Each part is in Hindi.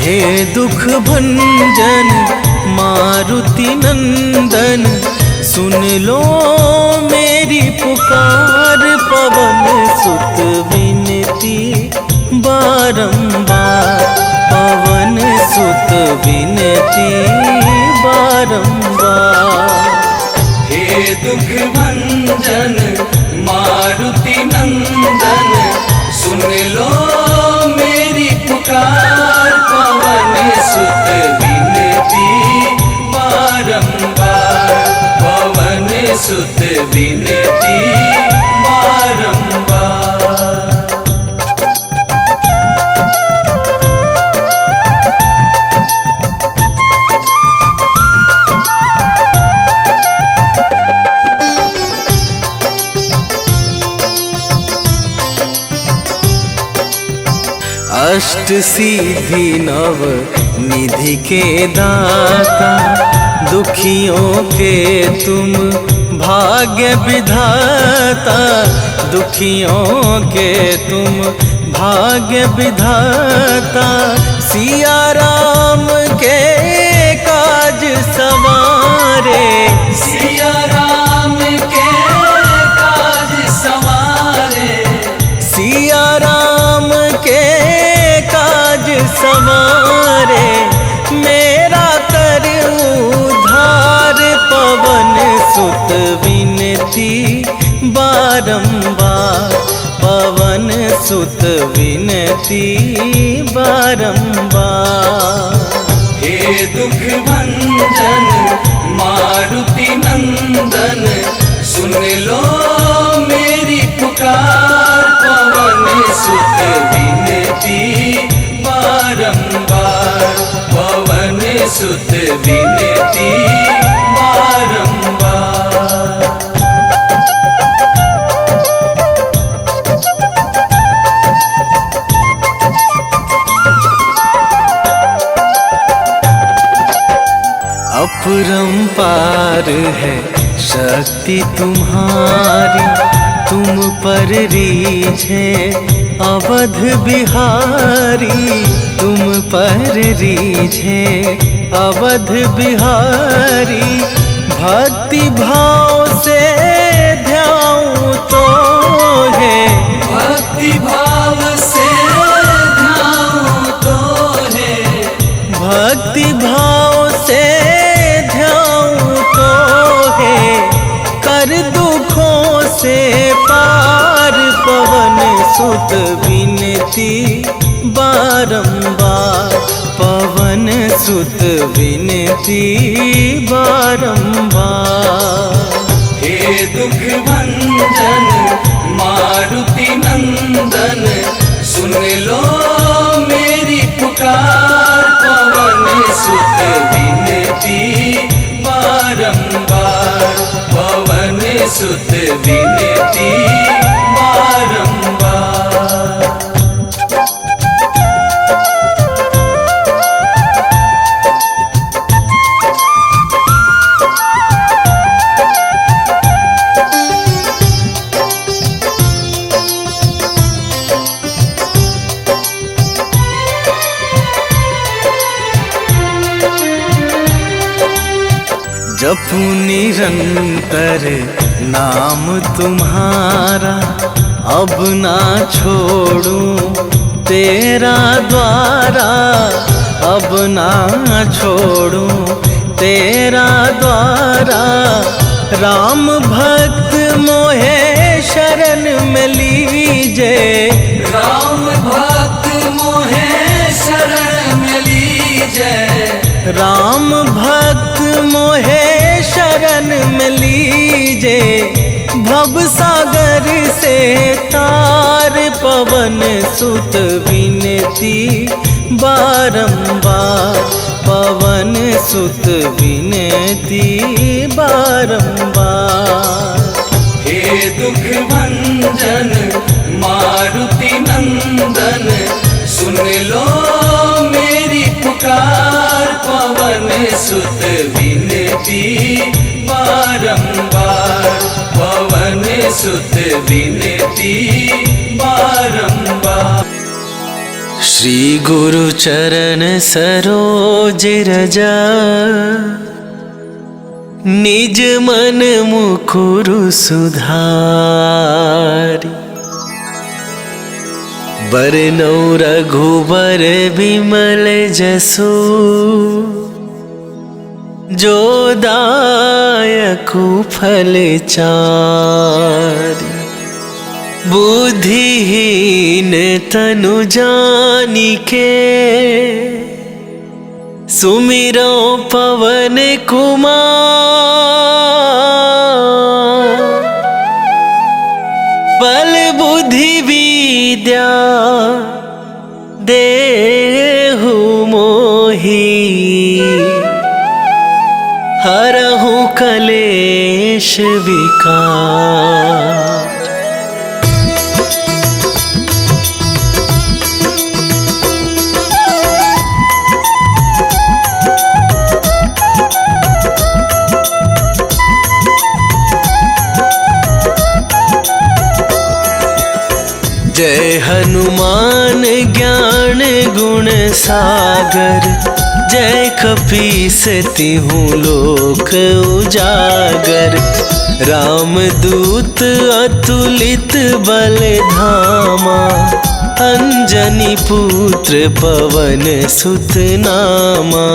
हे दुख भंजन मारुति नंदन, सुन लो मेरी पुकार। पवन सुत विनती बारंबार, पवन सुत विनती बारंबार। हे दुख भंजन मारुति नंदन, सुन लो मेरी पुकार। पवन सुत विनती बारंबार, पवन सुत विनती बारंबार। अष्ट सिद्धि नव निधि के दाता, दुखियों के तुम भाग्य विधाता। दुखियों के तुम भाग्य विधाता, सिया राम के काज सवारे। सिया राम के काज सवारे, सिया राम के काज सवारे। मेरा कर उद्धार, पवन सुत विनती बारंबार, पवन सुत विनती बारंबार। हे दुख भंजन मारुति नंदन, सुन लो मेरी पुकार। पवन सुत विनती बारंबार, पवन सुत विनती बारंबार। अपरंपार है शक्ति तुम्हारी, तुम पर रीझे अवध बिहारी। तुम पर रीझे अवध बिहारी, भक्ति भाव से ध्याऊं तो है। भक्ति भाव से ध्याऊं तो है, भक्ति भाव से ध्याऊं तो है। कर दुखों से पार, पवन सुत विनती बारंबार, पवन सुत विनती बारंबार। हे दुख भंजन मारुति नंदन, सुन लो मेरी पुकार। पवन सुत विनती बारंबार, पवन सुत विनती बारंबार। जपू निरंतर नाम तुम्हारा, अब ना छोड़ूं तेरा द्वारा। अब ना छोड़ूं तेरा द्वारा। राम भक्त मोहे शरण में लीजे, राम भक्त मोहे शरण में लीजे। राम भक्त मोहे शरण में लीजे। भव सागर से तार, पवन सुत विनती बारंबार, पवन सुत विनती बारंबार। हे दुख भंजन मारुति नंदन, सुन लो मेरी पुकार। पवन सुत विनती बारंबार, पवन सुत विनती बारंबार। श्री गुरु चरण सरोज रजा, निज मन मुकुरु सुधारि। बरनौ रघुबर बिमल जसु, जो दायकु फल चारि। बुद्धिहीन तनु जानिके, सुमिरो पवन कुमार। बल बुद्धि विद्या देहु मोहि, हरहु कलेश विकार। जय हनुमान ज्ञान गुण सागर, जय कपीस तिहुँ लोक उजागर। रामदूत अतुलित बल धामा, अंजनी पुत्र पवन सुत नामा।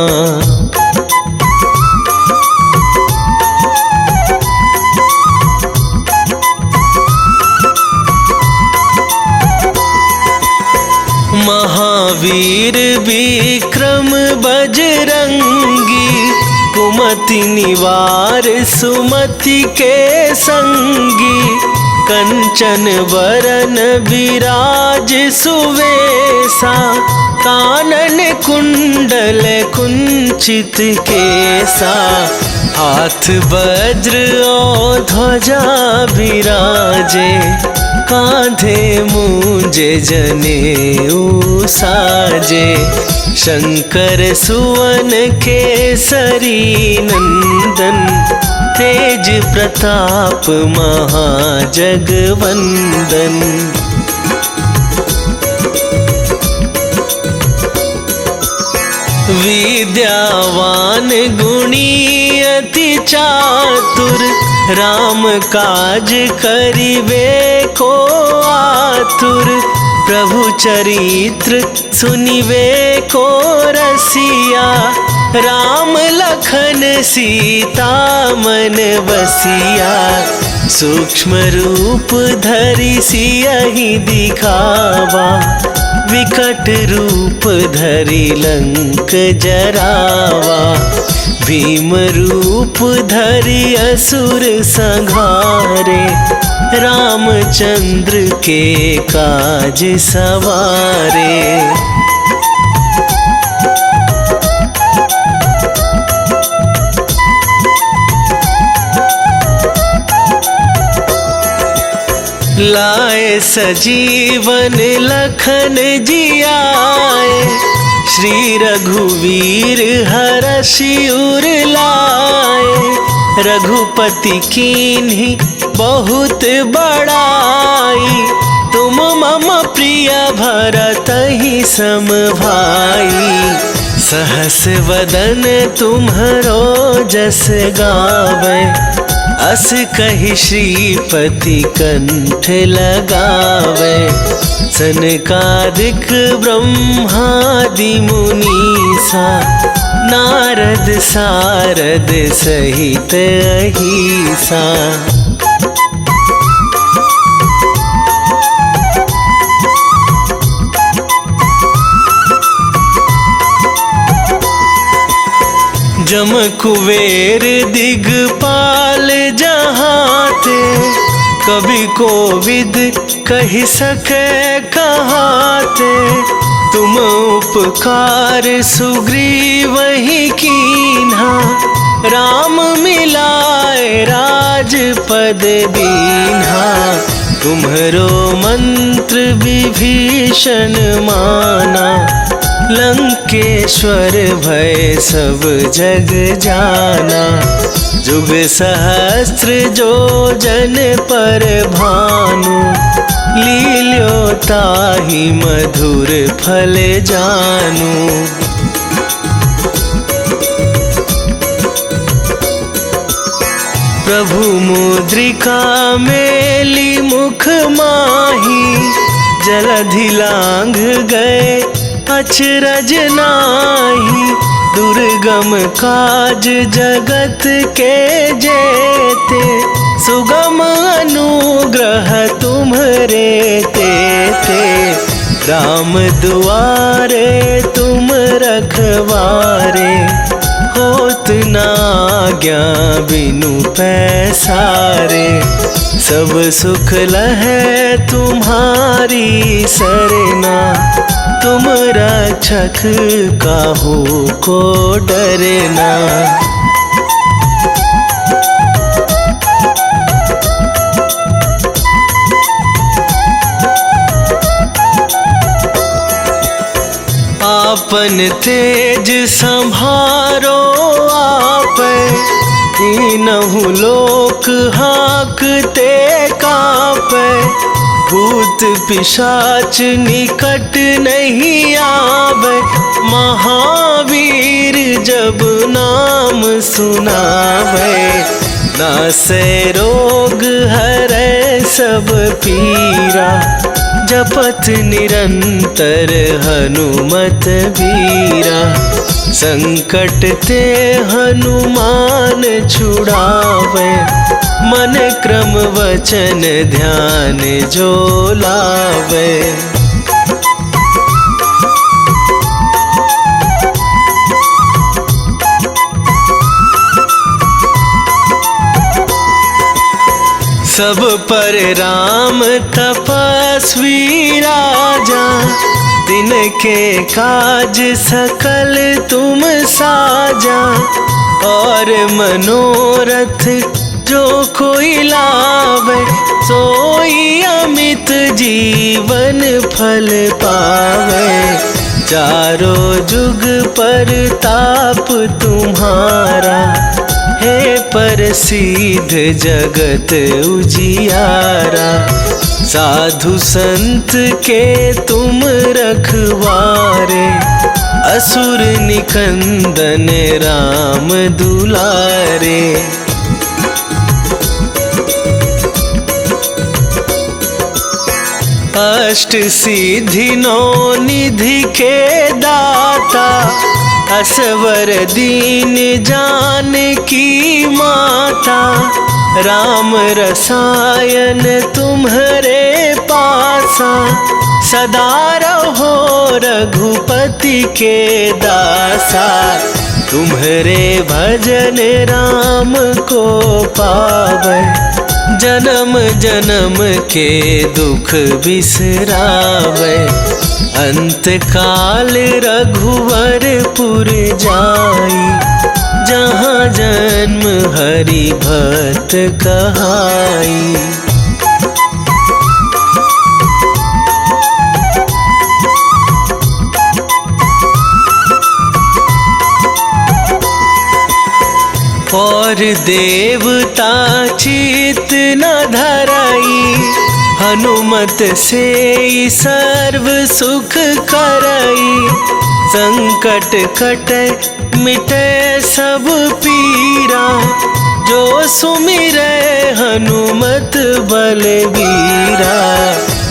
महावीर विक्रम बजरंगी, कुमति निवार सुमति के संगी। कंचन बरन विराज सुवेशा, कानन कुंडल कुंचित केसा। हाथ वज्र और ध्वजा विराजे, कांधे मूंज जनेऊ साजे। शंकर सुवन केसरी नंदन, तेज प्रताप महाजगवंदन। विद्यावान गुणी अति चातुर, राम काज करिबे को आतुर। प्रभु चरित्र सुनिबे को रसिया, राम लखन सीता मन बसिया। सूक्ष्म रूप धरि सियहि दिखावा, विकट रूप धरि लंक जरावा। भीम रूप धरि असुर संहारे, रामचंद्र के काज सवारे। लाए सजीवन लखन जियाए, श्री रघुवीर हरषि उर लाए। रघुपति कीन्ही बहुत बड़ाई, तुम मम प्रिय भरतहि सम भाई। सहस वदन तुम्हरो जस गावे, अस कहि श्रीपति कंठ लगावे। सनकादिक ब्रह्मादि मुनीसा, नारद सारद सहित अहिसा। जम कुबेर दिगपाल जहाते, कभी कोविद कहि सके कहाते। तुम उपकार सुग्रीवहि कीन्हा, राम मिलाए राजपद दीन्हा। तुम्हरो मंत्र विभीषण माना, लंकेश्वर भय सब जग जाना। जुग सहस्त्र जो जन पर भानु, लील्यो ताहि मधुर फल जानु। प्रभु मुद्रिका मेली मुख माही, जलधि लांघ गए अचरज नाही। दुर्गम काज जगत के जेते, सुगम अनुग्रह तुम्हरे तेते। राम दुआरे तुम रखवारे, होत न आज्ञा बिनु पैसारे। सब सुख लहै तुम्हारी सरना, तुम रक्षक काहू को डरना। आपन तेज संभारो आप, तीनहु लोक हाँकते कापै। भूत पिशाच निकट नहीं आवे, महावीर जब नाम सुनावे। नासै रोग हरै सब पीरा, जपत निरंतर हनुमत बीरा। संकट ते हनुमान छुड़ावे, मन क्रम वचन ध्यान जो लावे। सब पर राम तपस्वी राजा, तिनके काज सकल तुम साजा। और मनोरथ जो कोई लावे, सोई अमित जीवन फल पावे। चारों जुग पर ताप तुम्हारा, हे प्रसिद्ध जगत उजियारा। साधु संत के तुम रखवारे, असुर निकंदन राम दुलारे। अष्ट सिद्धि नौ निधि के दाता, असवर दीन जानकी माता। राम रसायन तुम्हरे पासा, सदा रहो रघुपति के दासा। तुम्हरे भजन राम को पावै, जन्म जन्म के दुख बिसरावे। अंत काल रघुवरपुर जाई, जहाँ जन्म हरि भक्त कहाई। और देवता चित न धराई, हनुमत से सर्व सुख करई। संकट कटे मिटे सब पीरा, जो सुमिरै हनुमत बलबीरा।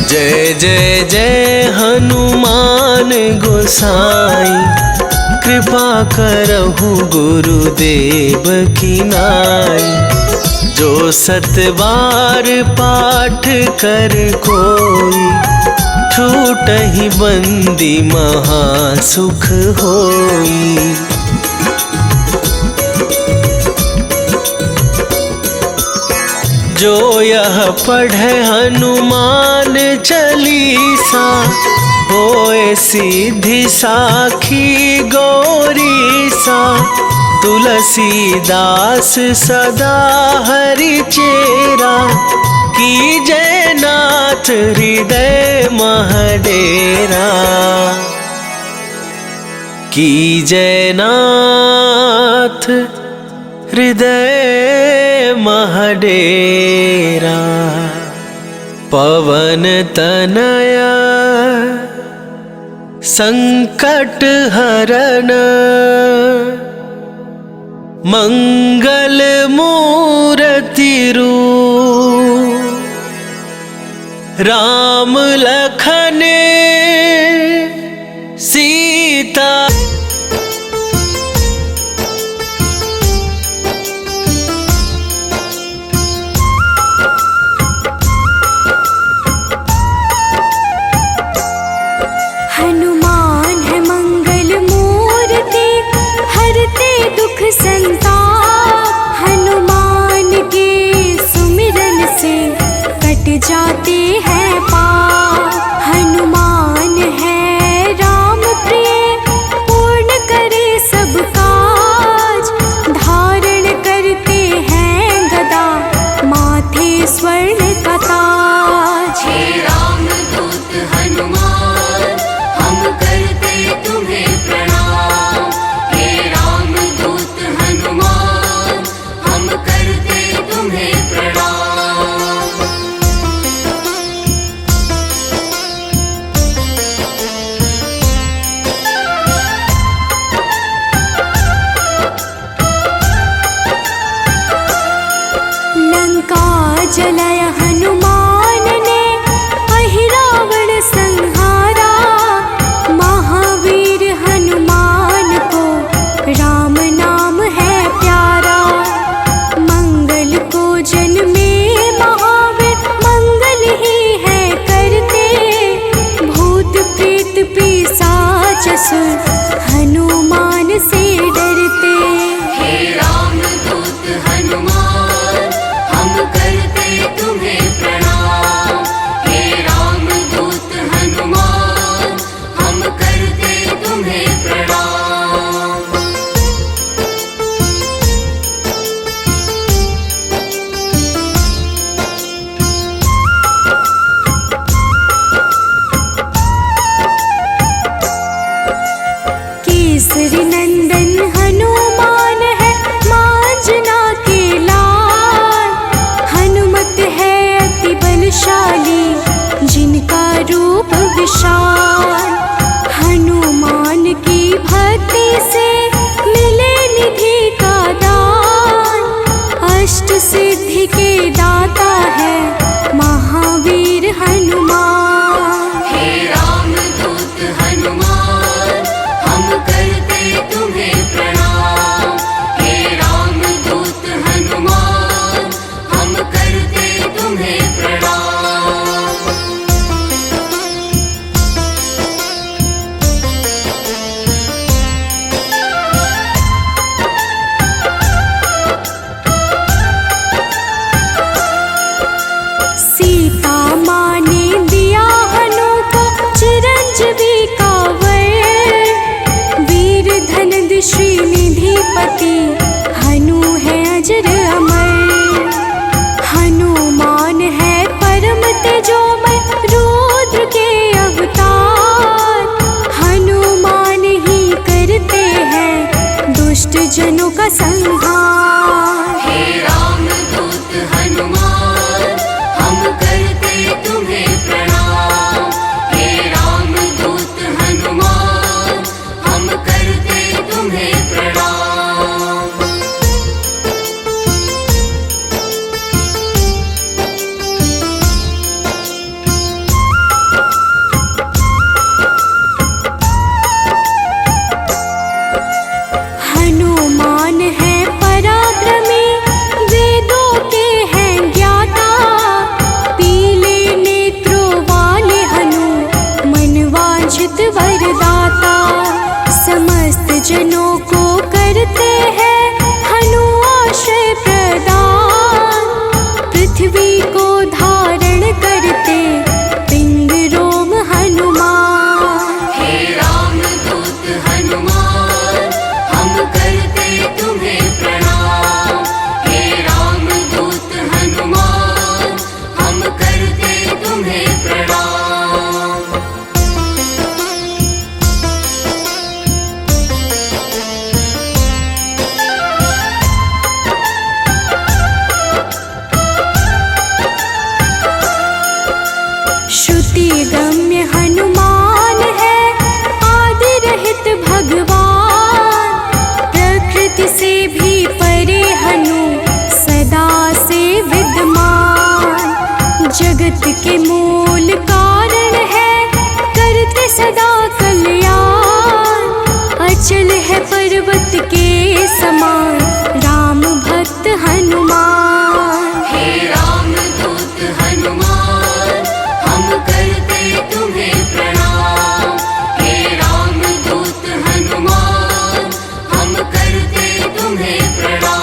जय जय जय हनुमान गोसाई, कृपा करहु गुरुदेव की नाई। जो सत बार पाठ कर कोई, छूटहि बंदी महासुख होई। जो यह पढ़े हनुमान चालीसा, होए सिद्धि साखी गौरीसा। तुलसीदास सदा हरि चेरा, की जय नाथ हृदय महडेरा। की जयनाथ हृदय महडेरा। पवन तनया संकट हरन मंगल मूर्ति रूप। राम लखन सीता हनुमान है मंगल मूर्ति हरते दुख संताप। हनुमान के सुमिरन से कट जाते हैं पाप। हनुमान है राम प्रिय पूर्ण करे सब काज। धारण करते हैं गदा माथे स्वर्ण का ताज। हे रामदूत हनुमान हम करते तुम्हें प्रणाम। हे रामदूत हनुमान हम करते तुम्हें प्रणाम। लंका जलाय हनुमान ने अहिरावण संहारा। महावीर हनुमान को राम नाम है प्यारा। मंगल को जन्मे महावीर मंगल ही है करते। भूत प्रेत पिशाच असुर हनुमान से डरते। हे रामदूत हनुमान हम करते तुम्हें प्रणाम। हे रामदूत हनुमान हम करते तुम्हें प्रणाम। केसरी नंदन हनुमान है मांजना के लाल। हनुमत है अति बलशाली जिनका रूप विशाल। हनुमान की भक्ति से मिले निधि का दान। अष्ट सिद्धि के दाता है महावीर हनुमान। हे रामदूत हनुमान हम करते तुम्हें प्रणाम। हे रामदूत हनुमान हम करते तुम्हें प्रणाम। सीता माँ ने दिया हनु को चिरंजीवी का वर। वीर धनद श्रीनिधिपति हनु है अजर अमर। हनुमान है परम तेजोमय रुद्र के अवतार। हनुमान ही करते हैं दुष्ट जनों का संहार। हे रामदूत हनुमान हम करते तुम्हें प्रणाम। हे रामदूत हनुमान हम करते तुम्हें प्रणाम। हनुमान है पराक्रमी वेदों के हैं ज्ञाता। पीले नेत्रों वाले हनु मनवांछित वरदाता। समस्त जनों को करते हैं हनु आश्रय प्रदान। पृथ्वी को धारण करते पिंड रोम हनुमान। हे रामदूत हनुमान हम करते तुम्हें प्रणाम। हे रामदूत हनुमान हम करते तुम्हें प्रणाम। है पर्वत के समान राम भक्त हनुमान। हे राम दूत हनुमान हम करते तुम्हें प्रणाम। हे राम दूत हनुमान हम करते तुम्हें प्रणाम।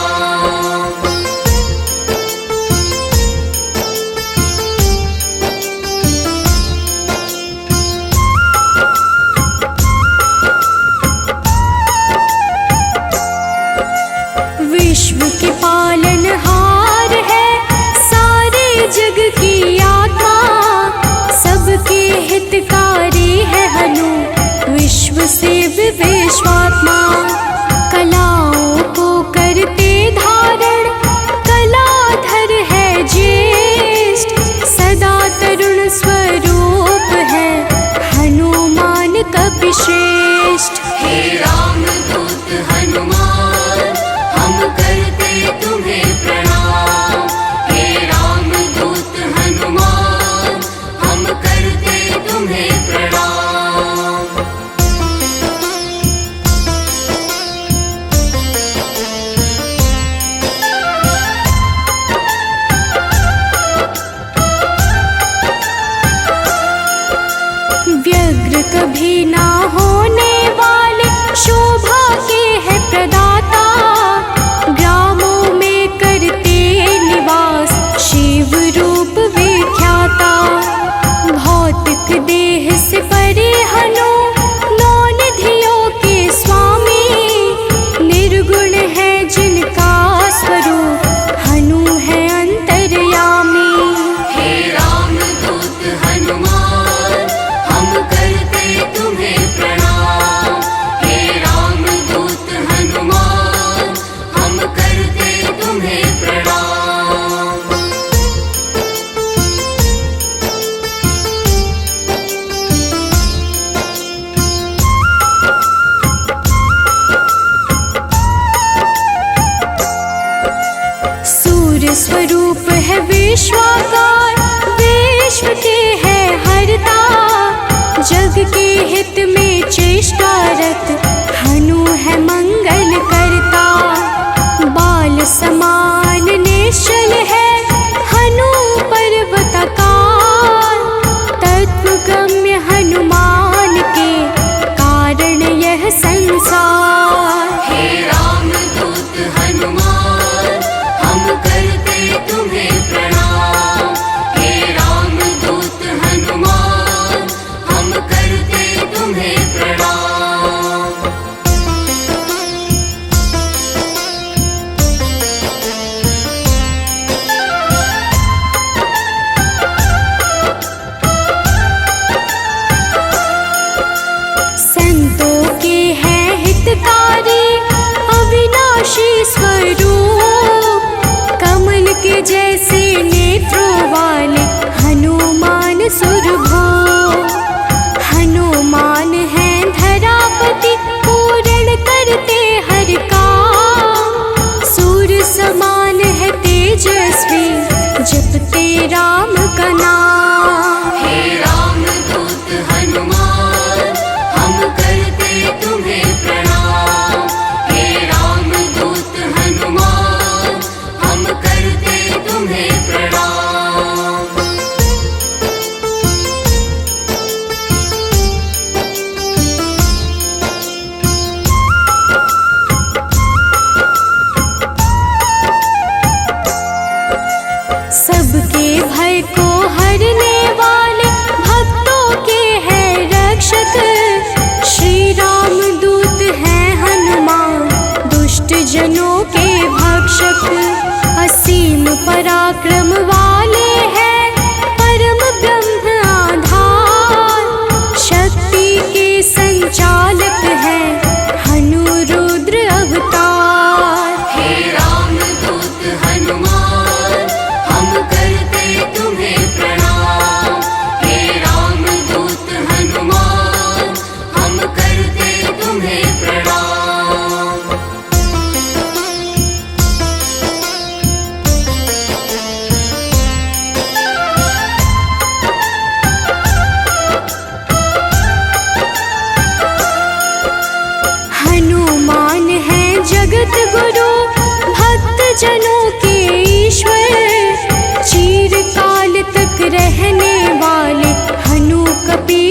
विश्व के पालनहार है सारे जग की आत्मा, सबके हितकारी है हनु विश्व से विश्वात्मा। कलाओं को करते धारण कलाधर है ज्येष्ठ, सदा तरुण स्वरूप है हनुमान कपिश्रेष्ठ। हे राम दूत हनुमान हम करते तुम्हें प्रणाम। हे राम दूत हनुमान हम करते तुम्हें प्रणाम। व्यग्र कभी ना होने वाले शोभा के है प्रदाता, ग्रामों में करते निवास शिव रूप विख्याता। भौतिक देह से परे हनु नौ निधियों के स्वामी, निर्गुण है जिनका स्वरूप हनु है अंतर्यामी। हे राम दूत हनुमान हम करते तुम्हें प्रणाम। हे राम दूत हनुमान हम करते तुम्हें प्रणाम। सूर्य स्वरूप है विश्वाकार, विश्व के है हरता, जग के हित में चेष्टारत हनु है मंगल करता। बाल समान निश्चल है हनु पर्वताकार, तत्वगम्य हनुमान के कारण यह संसार। हे राम दूत हनुमान हम करते तुम्हें प्रणाम। हे राम दूत हनुमान हम करते तुम्हें प्रणाम।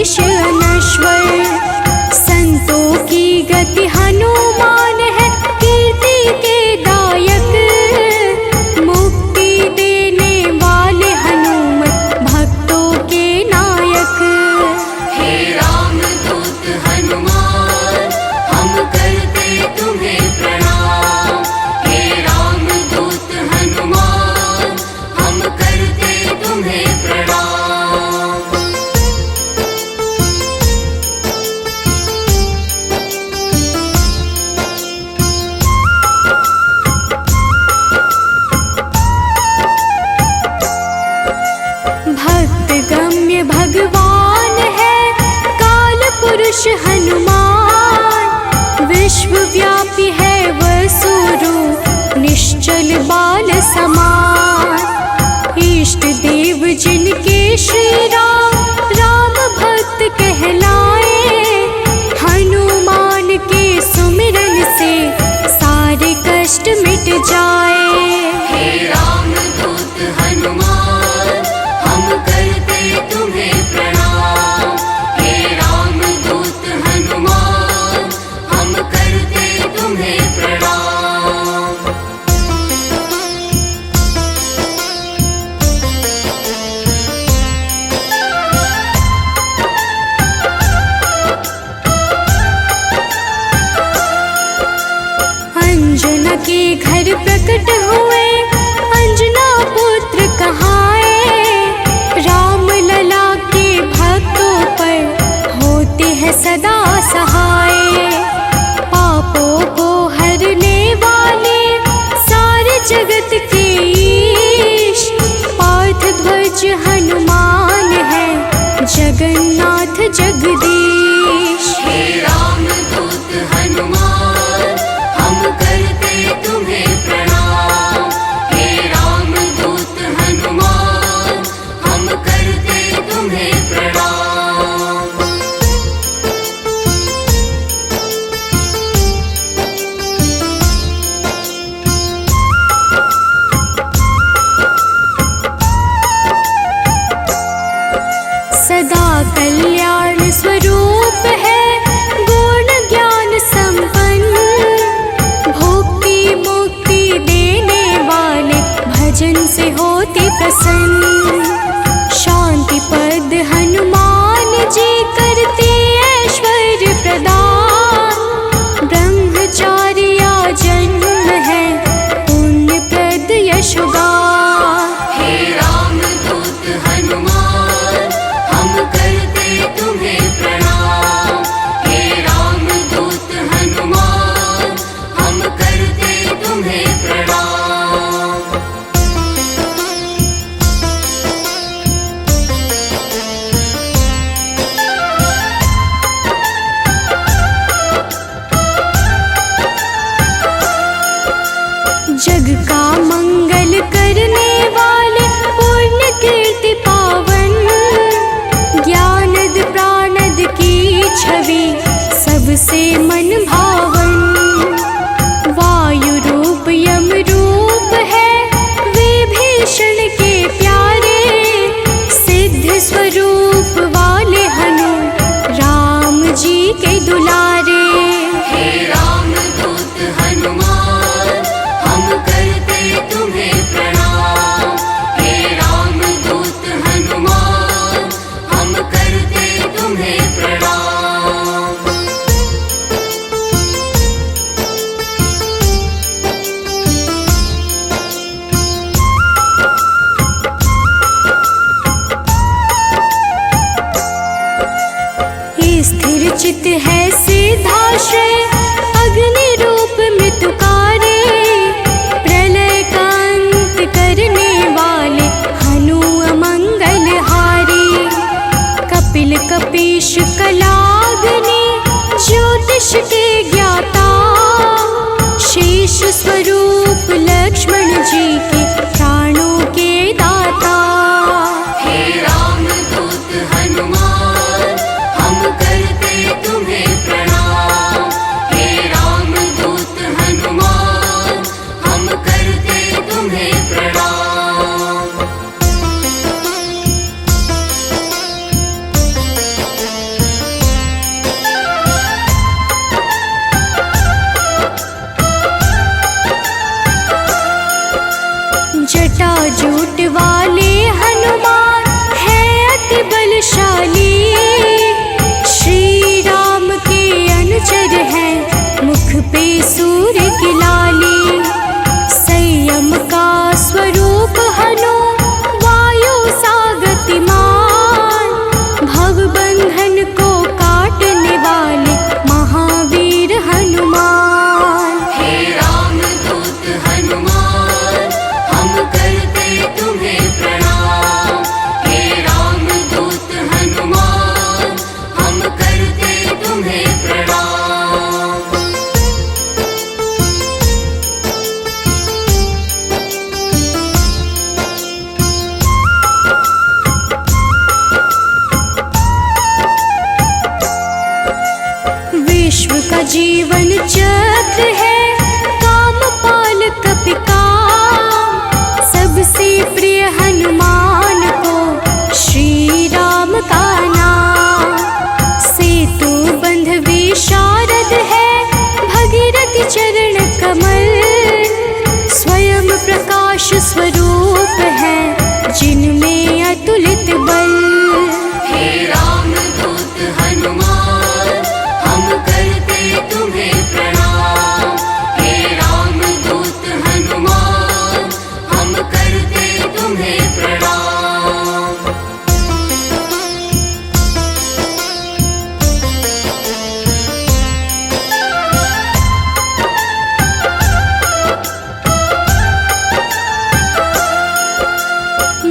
शीश अनश्वर। संतों की गति हनुमान है, कीर्ति के दायक। मुक्ति देने वाले हनुमत भक्तों के नायक। हे रामदूत हनुमान, हम करते तुम्हें प्रणाम। हे रामदूत हनुमान, हम करते तुम्हें प्रणाम। भक्त गम्य भगवान है काल पुरुष हनुमान। विश्वव्यापी है वसुरूप, निश्चल बाल समान। इष्ट देव जिनके श्री राम, राम भक्त कहलाए। हनुमान के सुमिरन से सारे कष्ट मिट जाए। हे रामदूत हनुमान, हम करते तुम्हें प्रणाम। हे रामदूत हनुमान, हम करते तुम्हें प्रणाम। अंजना के घर प्रकट हुए, अंजना पुत्र कहाए। राम लला के भक्तों पर होते हैं सदा सहाय। पापों को हरने वाले सारे जगत के ईश। पार्थ ध्वज हनुमान है, जगन्नाथ जगदीश। हे रामदूत हनुमान, हम करते तुम्हें प्रणाम। हे रामदूत हनुमान, हम करते तुम्हें प्रणाम। सदा कल्याण स्वरूप है, गुण ज्ञान संपन्न। भक्ति मुक्ति देने वाले भजन से होते प्रसन्न। शांति पद हनुमान जी करते ऐश्वर्य प्रदान। ब्रह्मचार्या जन्म है, पुण्य प्रद यशोगान। हे रामदूत हनुमान, हम करते तुम्हें प्रणाम। हे रामदूत हनुमान, हम करते तुम्हें प्रणाम। जग का मंगल करने वाले, पुण्य कीर्ति पावन। ज्ञानद प्राणद की छवि सबसे मन भावन। वायु रूप यम रूप है, विभीषण के प्यारे। सिद्ध स्वरूप वाले हनु, राम जी के दुलारे। हे रामदूत हनुमान, हम करते पे सूर्य की लाली, संयम का स्वरूप हनु वायु सा गतिमान, भव बंधन को काटने वाले महावीर हनुमान। हे रामदूत हनुमान, हम करते तुम्हें प्रणाम। हे रामदूत हनुमान, हम करते तुम्हें प्रणाम। विश्व का जीवन चक्र है कामपाल कपिकाम, सबसे प्रिय हनुमान को श्री राम का नाम। सेतु बंध विशारद है भगीरथ चरण कमल, स्वयं प्रकाश स्वरूप है जिनमें अतुलित बल। हे रामदूत हनुमान, हम करते तुम्हें प्रणाम। हे रामदूत हनुमान, हम करते तुम्हें प्रणाम।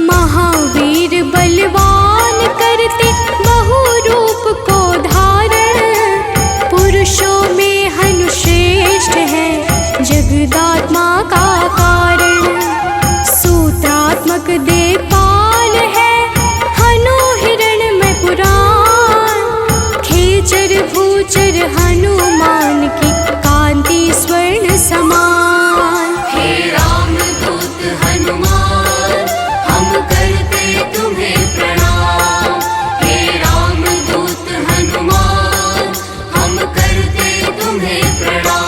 महावीर बलवान करते बहु रूप को धारण, पुरुषों में हनु श्रेष्ठ है जगदात्मा का कारण। सूत्रात्मक देवपाल है हनु हिरण्मय पुराण, खेचर भूचर हनुमान की कांति स्वर्ण समान। हे रामदूत हनुमान, हम करते तुम्हें प्रणाम। हे रामदूत हनुमान, हम करते तुम्हें प्रणाम।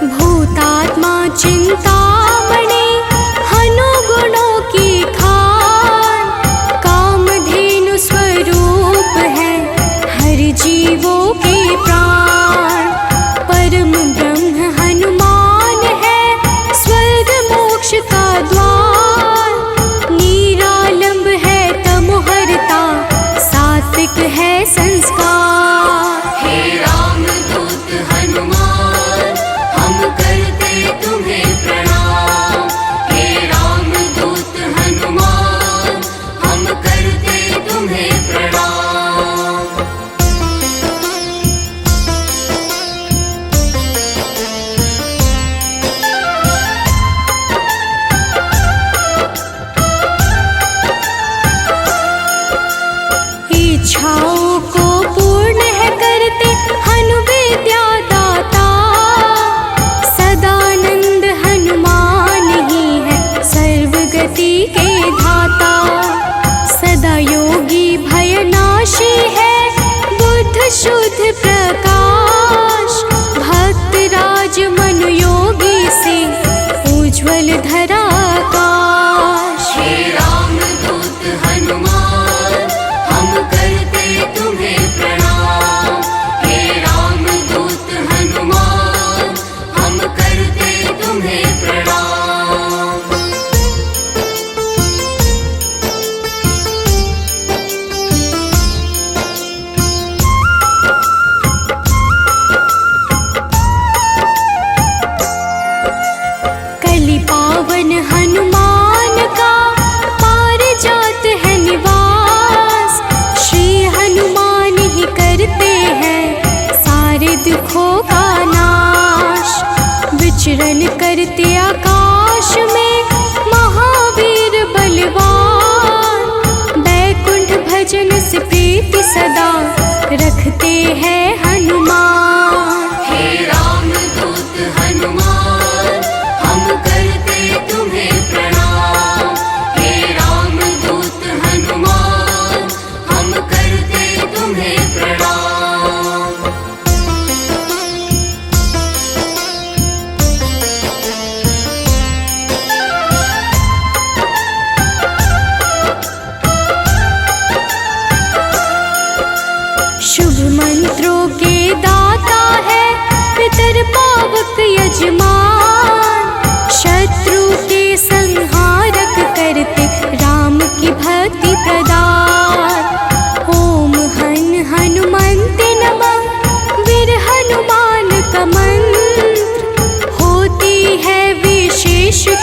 भूतात्मा चिंतामणि हनु गुणों की खान, कामधेनु स्वरूप है हर जीवों के प्राण। परम ब्रह्म हनुमान है स्वर्ग मोक्ष का द्वार, निरालंब है तमोहरता सात्विक है संस्कार। हे रामदूत हनुमान, हम करते तुम्हें प्रणाम। हे रामदूत हनुमान, हम करते तुम्हें प्रणाम। इच्छाओं को पूर्ण है करते हनु विद्या दाता, सदानंद हनुमान ही है सर्वगति के धाता। सदा योगी भयनाशी है बुद्ध शुद्ध प्रकाश, भक्त राज मनु योगी से उज्ज्वल धरा आकाश। हे रामदूत हनुमान, हम करते तुम्हें प्रणाम। हे रामदूत हनुमान, हम करते तुम्हें प्रणाम। कलि पावन हनुमान का पारिजात है निवास, श्री हनुमान ही करते हैं सारे दुखों का नाश। विचरण करते आकाश में महावीर बलवान, बैकुंठ भजन से प्रीति सदा रखते हैं हनुमान। हे रामदूत हनुमान, हम करते तुम्हें प्रणाम। हे रामदूत हनुमान, हम करते तुम्हें प्रणाम।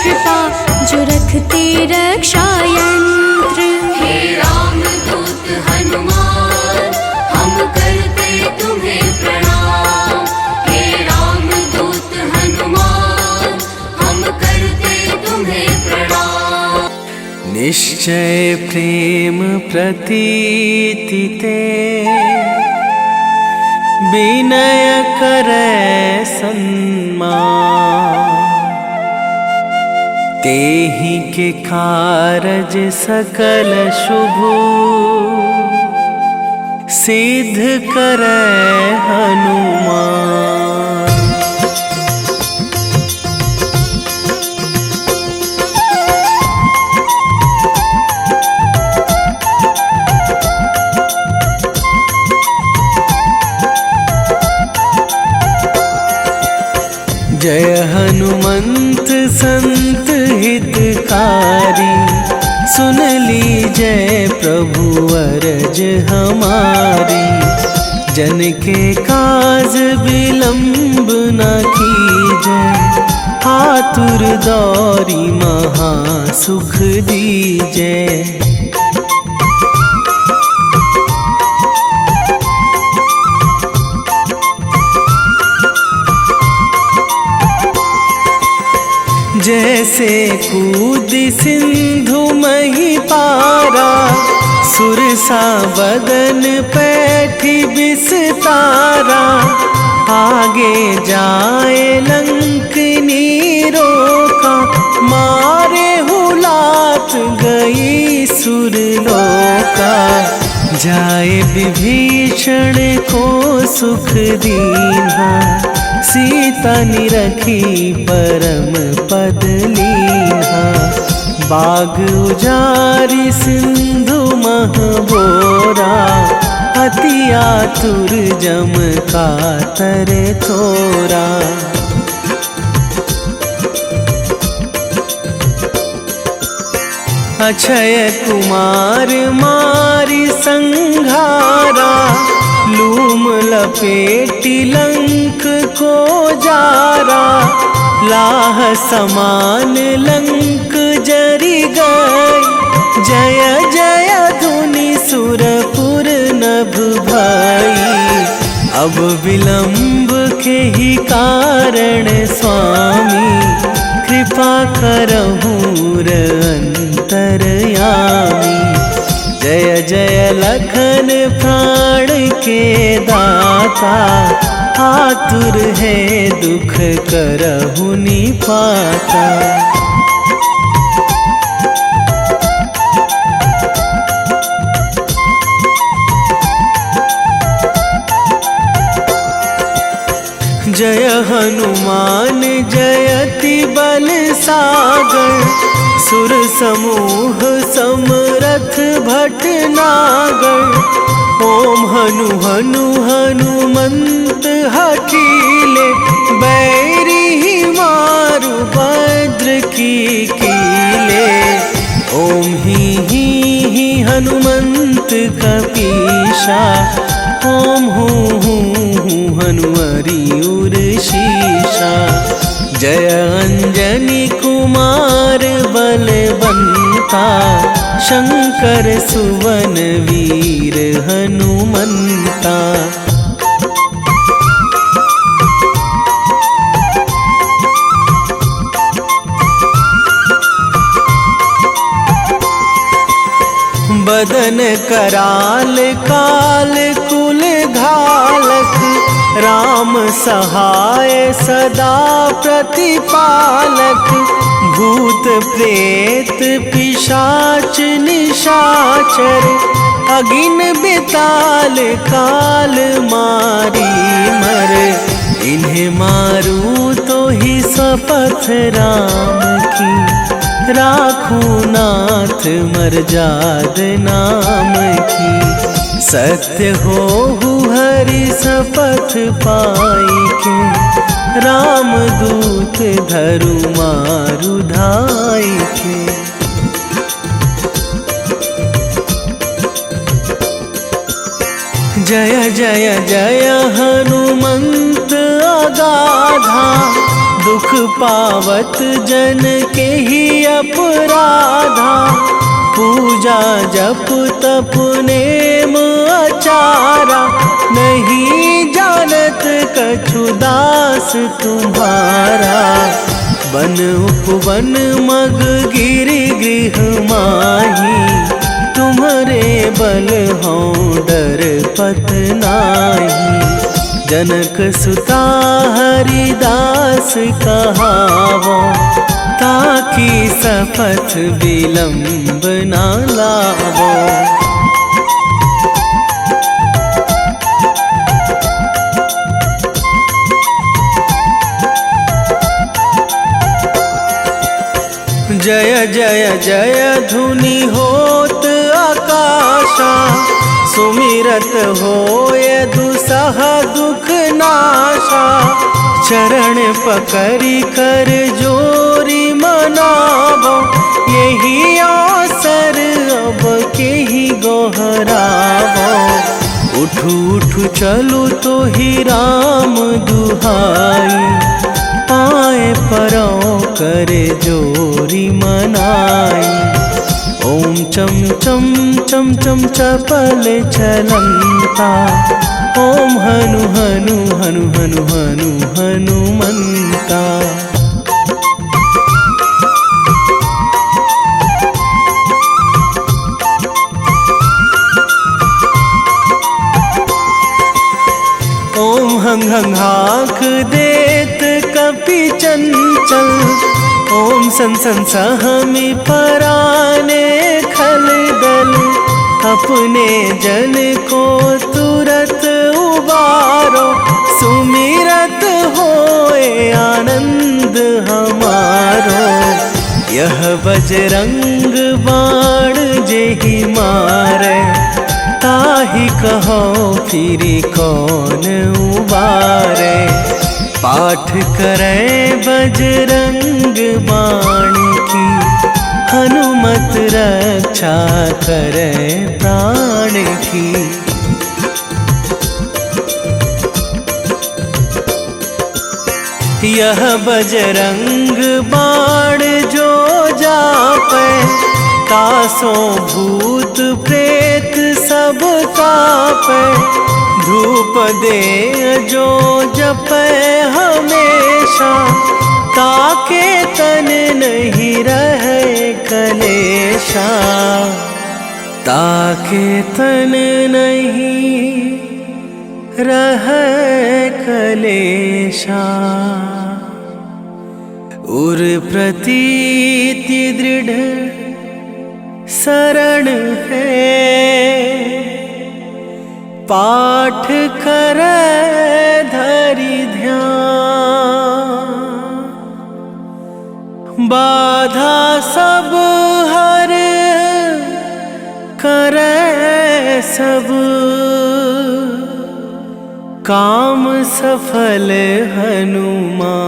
कृपा जो रखते रक्षा यंत्र। हे रामदूत हनुमान हम करते तुम्हें प्रणाम। हे रामदूत हनुमान हम करते तुम्हें प्रणाम। निश्चय प्रेम प्रतीति ते विनय करे सन्मान। तेहि के कारज सकल शुभ सिद्ध करे हनुमान। जय हनुमंत संत हितकारी, सुन लीजय प्रभु अरज हमारी। जन के काज विलंब न कीजय, आतुर दौरी महा सुख दीजय। जैसे कूद सिंधु मही पारा, सुरसा बदन पैठी बिस्तारा। आगे जाए लंकनी रोका, मारे हुलात गई सुरलोका। जाए विभीषण को सुख दीन्हा, सीता निरखी परम पद लीन्हा। बाग उजारी सिंधु महबोरा, अति आतुर जम कातर थोरा। अक्षय कुमार मारी संघारा, लूम लपेटी लंक को जारा। लाह समान लंक जरी गई, जय जय धुनि सुरपुर नभ भई। अब विलंब के ही कारण स्वामी, कृपा करहु अंतरयामी। जय जय लखन प्राण के दाता, आतुर है दुख करहु निपाता। जय हनुमान जयति बल सागर, सुर समूह समरथ भटनागर। ओम हनु हनु हनुमंत हठीले, बैरी मारु भद्र की कीले। ओम ही हनुमंत कपीशा, ओम हूँ हनुमरी उर शीशा। जय अंजनी कुमार बलवंता, शंकर सुवन वीर हनुमंता। बदन कराल काल कुल घालक, राम सहाय सदा प्रतिपालक। भूत प्रेत पिशाच निशाचर, अगिन बिताल काल मारी मर। इन्हें मारू तो ही शपथ राम की, राखूं नाथ मर्याद नाम की। सत्य हो हरि शपथ पाई के, रामदूत धरु मारु धाई के। जय जय जय हनुमंत अगाधा, दुख पावत जन के ही अपराधा, पूजा जप तप नेम आचारा, नहीं जानत कछु दास तुम्हारा। वन उपवन मग गिरि गृह माही, तुम्हारे बल हों डर पत नाही। जनक सुता हरिदास कहावो, ताकि सपथ विलंब ना लावो। जय जय जय धुनि होत आकाशा, सुमिरत होय दुसह दुख नाशा। चरण पकड़ी कर जोरी मनावो, यही अवसर अब के ही गोहरावो। उठू उठू चलू तो ही राम दुहाई, पाए परो करे जोरी मनाई। ओम चम चम चम चम चपल चलंता, ओम हनु हनु हनु हनु हनु हनुमंता। ओम हंग हंग हाक देत कपि चंचल, ओम सन सन सहमी पराने खल दल। अपने जन को तुरत उबारो, सुमिरत होए आनंद हमारो। यह बजरंग बाण जेहि मारे, ताहि कहो फिरि कौन उबारे। पाठ करें बजरंग बाण की, हनुमत रक्षा करें प्राण की। यह बजरंग बाण जो जापे, तासों भूत प्रेत सब कापे। धूप दे जो जपे हमेशा, ताके तन नहीं रहे कलेशा। ताके तन नहीं रहे कलेशा। उर प्रतीति दृढ़ शरण है, पाठ करे धरि ध्यान। बाधा सब हर करे सब, काम सफल हनुमान।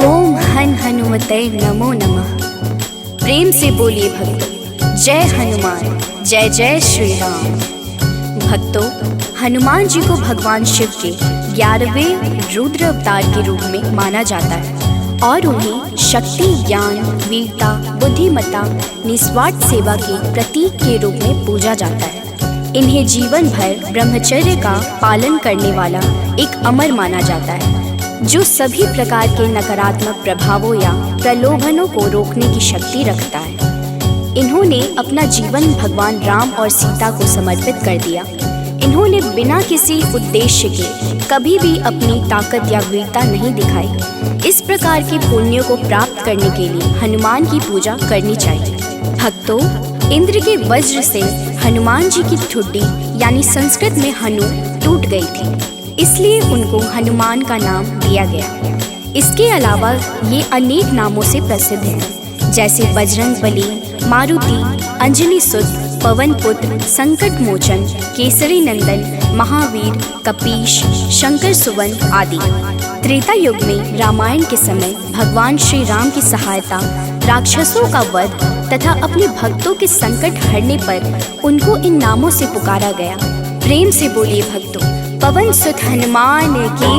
ओम हन हनुमते नमो नमः। प्रेम से बोलिए भक्तों, जय हनुमान, जय जय श्री राम। भक्तों, हनुमान जी को भगवान शिव के 11वें रुद्र अवतार के रूप में माना जाता है और उन्हें शक्ति, ज्ञान, वीरता, बुद्धिमत्ता, निस्वार्थ सेवा के प्रतीक के रूप में पूजा जाता है। इन्हें जीवन भर ब्रह्मचर्य का पालन करने वाला एक अमर माना जाता है, जो सभी प्रकार के नकारात्मक प्रभावों या प्रलोभनों को रोकने की शक्ति रखता है। इन्होंने अपना जीवन भगवान राम और सीता को समर्पित कर दिया। इन्होंने बिना किसी उद्देश्य के कभी भी अपनी ताकत या वीरता नहीं दिखाई। इस प्रकार के पुण्यों को प्राप्त करने के लिए हनुमान की पूजा करनी चाहिए। भक्तों, इंद्र के वज्र से हनुमान जी की ठुड्डी यानी संस्कृत में हनु टूट गई थी, इसलिए उनको हनुमान का नाम दिया गया। इसके अलावा ये अनेक नामों से प्रसिद्ध हैं, जैसे बजरंग बली, मारुति, अंजनी सुत, पवन पुत्र, संकट मोचन, केसरी नंदन, महावीर, कपीश, शंकर सुवन आदि। त्रेता युग में रामायण के समय भगवान श्री राम की सहायता, राक्षसों का वध तथा अपने भक्तों के संकट हरने पर उनको इन नामों से पुकारा गया। प्रेम से बोलिए भक्तों, पवन सुत हनुमान की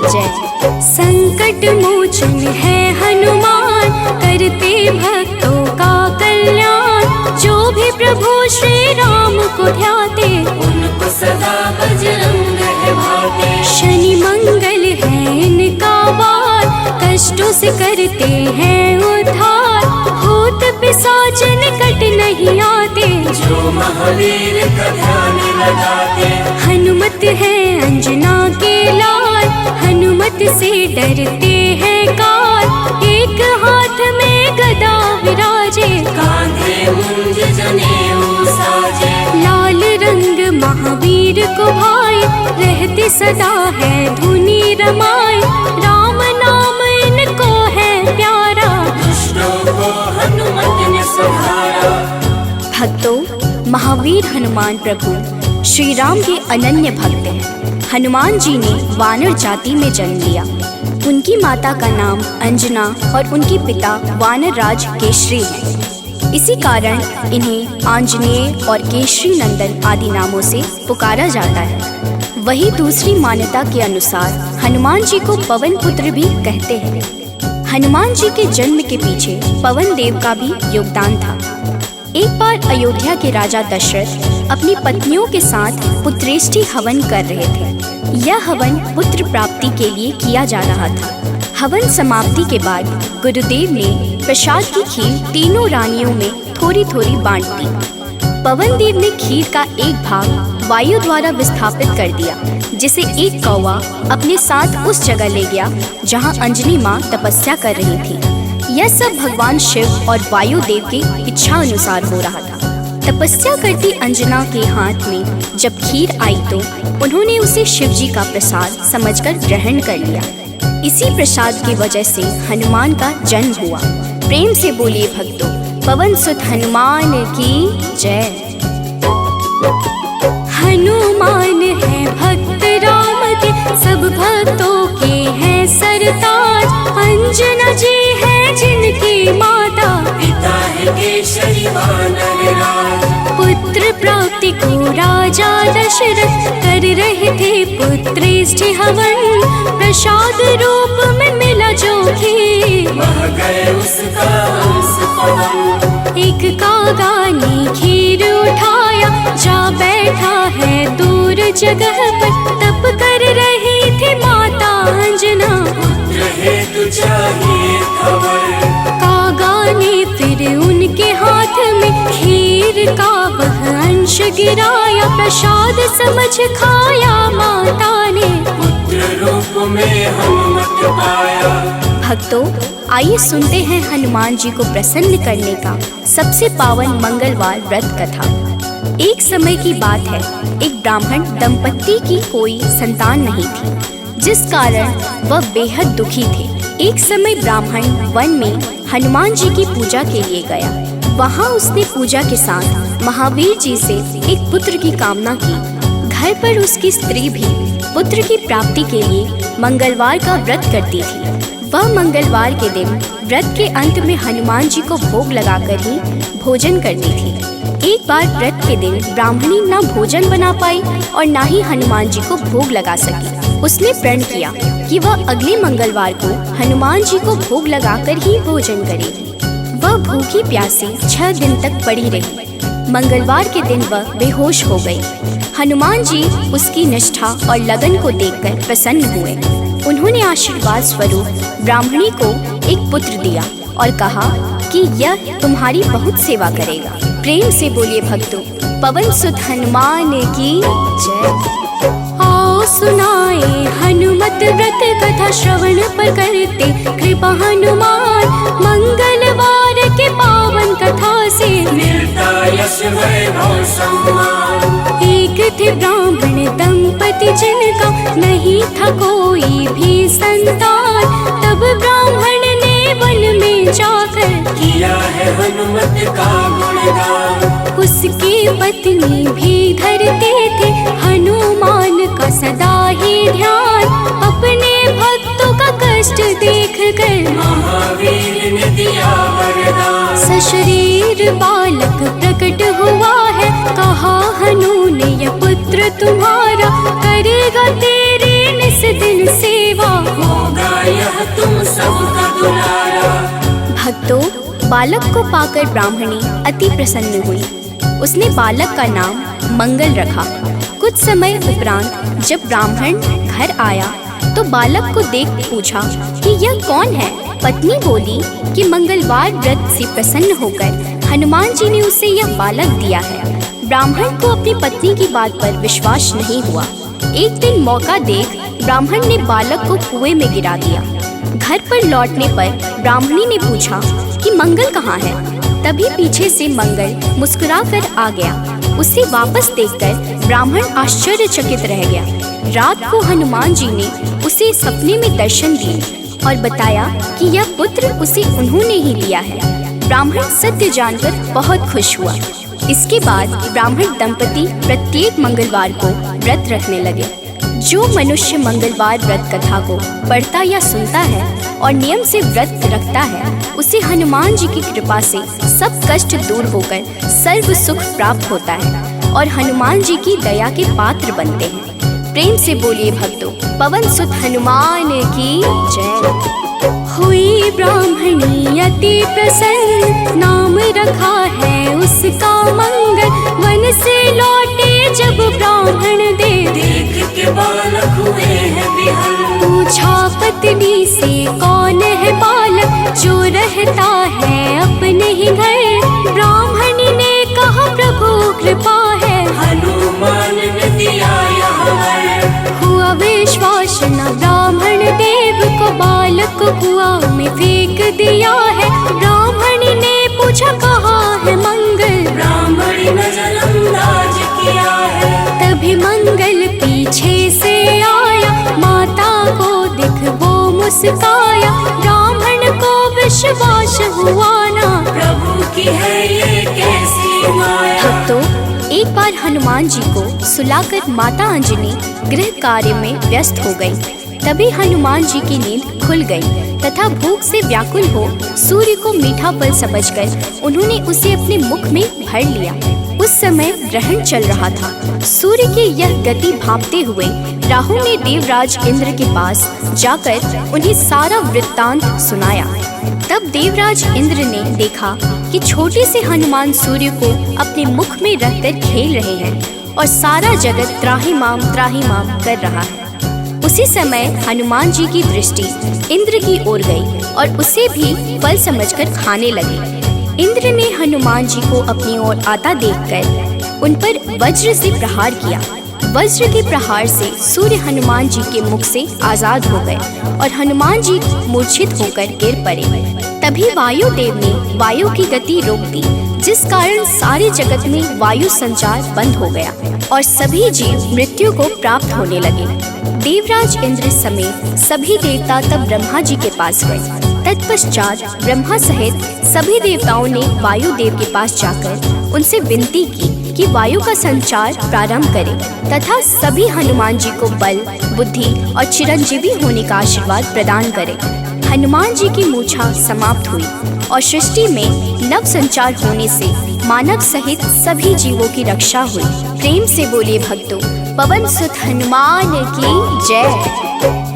जय। संकट मोचन है हनुमान, करते भक्तों का कल्याण। जो भी प्रभु श्री राम को ध्याते, उनको सदा बजरंग है भाते। शनि मंगल है इनका वार, कष्टों से करते हैं उद्धार। भूत पिशाच निकट नहीं आते, जो महावीर का ध्यान लगाते। हनुमत है अंजना के लाल, हनुमत से डरते हैं काल। एक हाथ में गदा विराजे, कांधे मुंज जनेऊ साजे। लाल रंग महावीर को भाई, रहते सदा है धुनी रमाए। राम नाम इनको है प्यारा, दुष्टों को हनुमत ने संहारा। भक्तों, महावीर हनुमान प्रभु श्री राम के अनन्य भक्त हैं। हनुमान जी ने वानर जाति में जन्म लिया। उनकी माता का नाम अंजना और उनके पिता वानर राज केशरी हैं। इसी कारण इन्हें आंजनेय और केशरी नंदन आदि नामों से पुकारा जाता है। वही दूसरी मान्यता के अनुसार हनुमान जी को पवन पुत्र भी कहते हैं। हनुमान जी के जन्म के पीछे पवन देव का भी योगदान था। एक बार अयोध्या के राजा दशरथ अपनी पत्नियों के साथ पुत्रेष्टि हवन कर रहे थे। यह हवन पुत्र प्राप्ति के लिए किया जा रहा था। हवन समाप्ति के बाद गुरुदेव ने प्रसाद की खीर तीनों रानियों में थोड़ी थोड़ी बांट दी। पवन देव ने खीर का एक भाग वायु द्वारा विस्थापित कर दिया, जिसे एक कौवा अपने साथ उस जगह ले गया जहाँ अंजनी माँ तपस्या कर रही थी। यह सब भगवान शिव और वायु देव की इच्छा अनुसार हो रहा था। तपस्या करती अंजना के हाथ में जब खीर आई तो उन्होंने उसे शिव जी का प्रसाद समझकर ग्रहण कर लिया। इसी प्रसाद की वजह से हनुमान का जन्म हुआ। प्रेम से बोलिए भक्तों, पवन सुत हनुमान की जय। हनुमान है भक्त राम के, सब भक्तों के हैं सरताज। अंजना जी है जिनकी माता, पिता है केशरी वानर राज। पुत्र प्राप्ति को राजा दशरथ कर रहे थे पुत्रेष्टि हवन। प्रसाद रूप में मिला जो खीर, वह गए उसका अंश पवन। एक कागा ने खीर उठाया, जा बैठा है दूर जगह पर। तप कर रही थी माता अंजना, पुत्र हेतु चाहिए खबर। कागा ने फिर उनके हाथ में खीर का वह अंश गिराया। प्रसाद समझ खाया माता ने, पुत्र रूप में हनुमत पाया। भक्तों, आइए सुनते हैं हनुमान जी को प्रसन्न करने का सबसे पावन मंगलवार व्रत कथा। एक समय की बात है, एक ब्राह्मण दंपत्ति की कोई संतान नहीं थी, जिस कारण वह बेहद दुखी थे। एक समय ब्राह्मण वन में हनुमान जी की पूजा के लिए गया। वहाँ उसने पूजा के साथ महावीर जी से एक पुत्र की कामना की। घर पर उसकी स्त्री भी पुत्र की प्राप्ति के लिए मंगलवार का व्रत करती थी। वह मंगलवार के दिन व्रत के अंत में हनुमान जी को भोग लगाकर ही भोजन करती थी। एक बार व्रत के दिन ब्राह्मणी न भोजन बना पाई और न ही हनुमान जी को भोग लगा सकी। उसने प्रण किया कि वह अगले मंगलवार को हनुमान जी को भोग लगाकर ही भोजन करेगी। वह भूखी प्यासी 6 दिन तक पड़ी रही। मंगलवार के दिन वह बेहोश हो गई। हनुमान जी उसकी निष्ठा और लगन को देखकर प्रसन्न हुए। उन्होंने आशीर्वाद स्वरूप ब्राह्मणी को एक पुत्र दिया और कहा कि यह तुम्हारी बहुत सेवा करेगा। प्रेम से बोलिए भक्तों, पवन सुत हनुमान की जय। आओ सुनाए हनुमत व्रत कथा, श्रवण पर करते कृपा हनुमान। मंगलवार के पावन कथा से मिलता यश वैभव सम्मान। एक थे ब्राह्मण दंपति जिनका नहीं था कोई भी संतान। तब ब्राह्मण ने वन में जाकर किया है हनुमत का गुणगान। उसकी पत्नी भी धरते थे हनुमान का सदा ही ध्यान। अपने भक्तों कष्ट देख कर महावीर ने दिया वरदान। सशरीर बालक प्रकट हुआ है, कहा हनु ने यह पुत्र तुम्हारा करेगा तेरी निस दिन सेवा, होगा यह तुम सबका दुलारा। भक्तों, बालक को पाकर ब्राह्मणी अति प्रसन्न हुई। उसने बालक का नाम मंगल रखा। कुछ समय उपरांत जब ब्राह्मण घर आया तो बालक को देख पूछा कि यह कौन है। पत्नी बोली कि मंगलवार व्रत से प्रसन्न होकर हनुमान जी ने उसे यह बालक दिया है। ब्राह्मण को अपनी पत्नी की बात पर विश्वास नहीं हुआ। एक दिन मौका देख ब्राह्मण ने बालक को कुएं में गिरा दिया। घर पर लौटने पर ब्राह्मणी ने पूछा कि मंगल कहाँ है। तभी पीछे से मंगल मुस्कुरा कर आ गया। उसे वापस देखकर ब्राह्मण आश्चर्यचकित रह गया। रात को हनुमान जी ने उसे सपने में दर्शन दिए और बताया कि यह पुत्र उसे उन्होंने ही दिया है। ब्राह्मण सत्य जानकर बहुत खुश हुआ। इसके बाद ब्राह्मण दंपति प्रत्येक मंगलवार को व्रत रखने लगे। जो मनुष्य मंगलवार व्रत कथा को पढ़ता या सुनता है और नियम से व्रत रखता है, उसे हनुमान जी की कृपा से सब कष्ट दूर होकर सर्व सुख प्राप्त होता है और हनुमान जी की दया के पात्र बनते हैं। प्रेम से बोलिए भक्तों, पवन सुत हनुमान की जय। हुई ब्राह्मणी अति प्रसन्न, नाम रखा है उसका मंगल। वन से लौटे जब ब्राह्मण देख के बालक हुए हैं विहल। पूछा पत्नी से कौन है बालक जो रहता है अपने ही घर। ब्राह्मणी ने कहा प्रभु कृपा है, हनुमान ने दिया यह वर। हुआ विश्वास न ब्राह्मण देव को, बालक को कुआं में फेंक दिया है। ब्राह्मणी ने पूछा कहाँ है मंगल, ब्राह्मणी नजरअंदाज किया है। तभी मंगल पीछे से आया, माता को दिख वो मुस्काया। ब्राह्मण को विश्वास हुआ ना, प्रभु की है ये कैसी माया। भक्तों, एक बार हनुमान जी को सुलाकर माता अंजनी गृह कार्य में व्यस्त हो गई। तभी हनुमान जी की नींद खुल गई तथा भूख से व्याकुल हो सूर्य को मीठा फल समझकर उन्होंने उसे अपने मुख में भर लिया। उस समय ग्रहण चल रहा था। सूर्य की यह गति भांपते हुए राहु ने देवराज इंद्र के पास जाकर उन्हें सारा वृत्तांत सुनाया। तब देवराज इंद्र ने देखा कि छोटे से हनुमान सूर्य को अपने मुख में रखकर खेल रहे हैं और सारा जगत त्राहिमाम कर रहा है। उसी समय हनुमान जी की दृष्टि इंद्र की ओर गई और उसे भी फल समझकर खाने लगे। इंद्र ने हनुमान जी को अपनी ओर आता देखकर उन पर वज्र से प्रहार किया। वज्र के प्रहार से सूर्य हनुमान जी के मुख से आजाद हो गए और हनुमान जी मूर्छित होकर गिर पड़े। तभी वायु देव ने वायु की गति रोक दी, जिस कारण सारे जगत में वायु संचार बंद हो गया और सभी जीव मृत्यु को प्राप्त होने लगे। देवराज इंद्र समेत सभी देवता तब ब्रह्मा जी के पास गए। तत्पश्चात ब्रह्मा सहित सभी देवताओं ने वायु देव के पास जाकर उनसे विनती की कि वायु का संचार प्रारंभ करें तथा सभी हनुमान जी को बल, बुद्धि और चिरंजीवी होने का आशीर्वाद प्रदान करें। हनुमान जी की मूर्छा समाप्त हुई और सृष्टि में नव संचार होने से मानव सहित सभी जीवों की रक्षा हुई। प्रेम से बोलिए भक्तों, पवन सुत हनुमान की जय।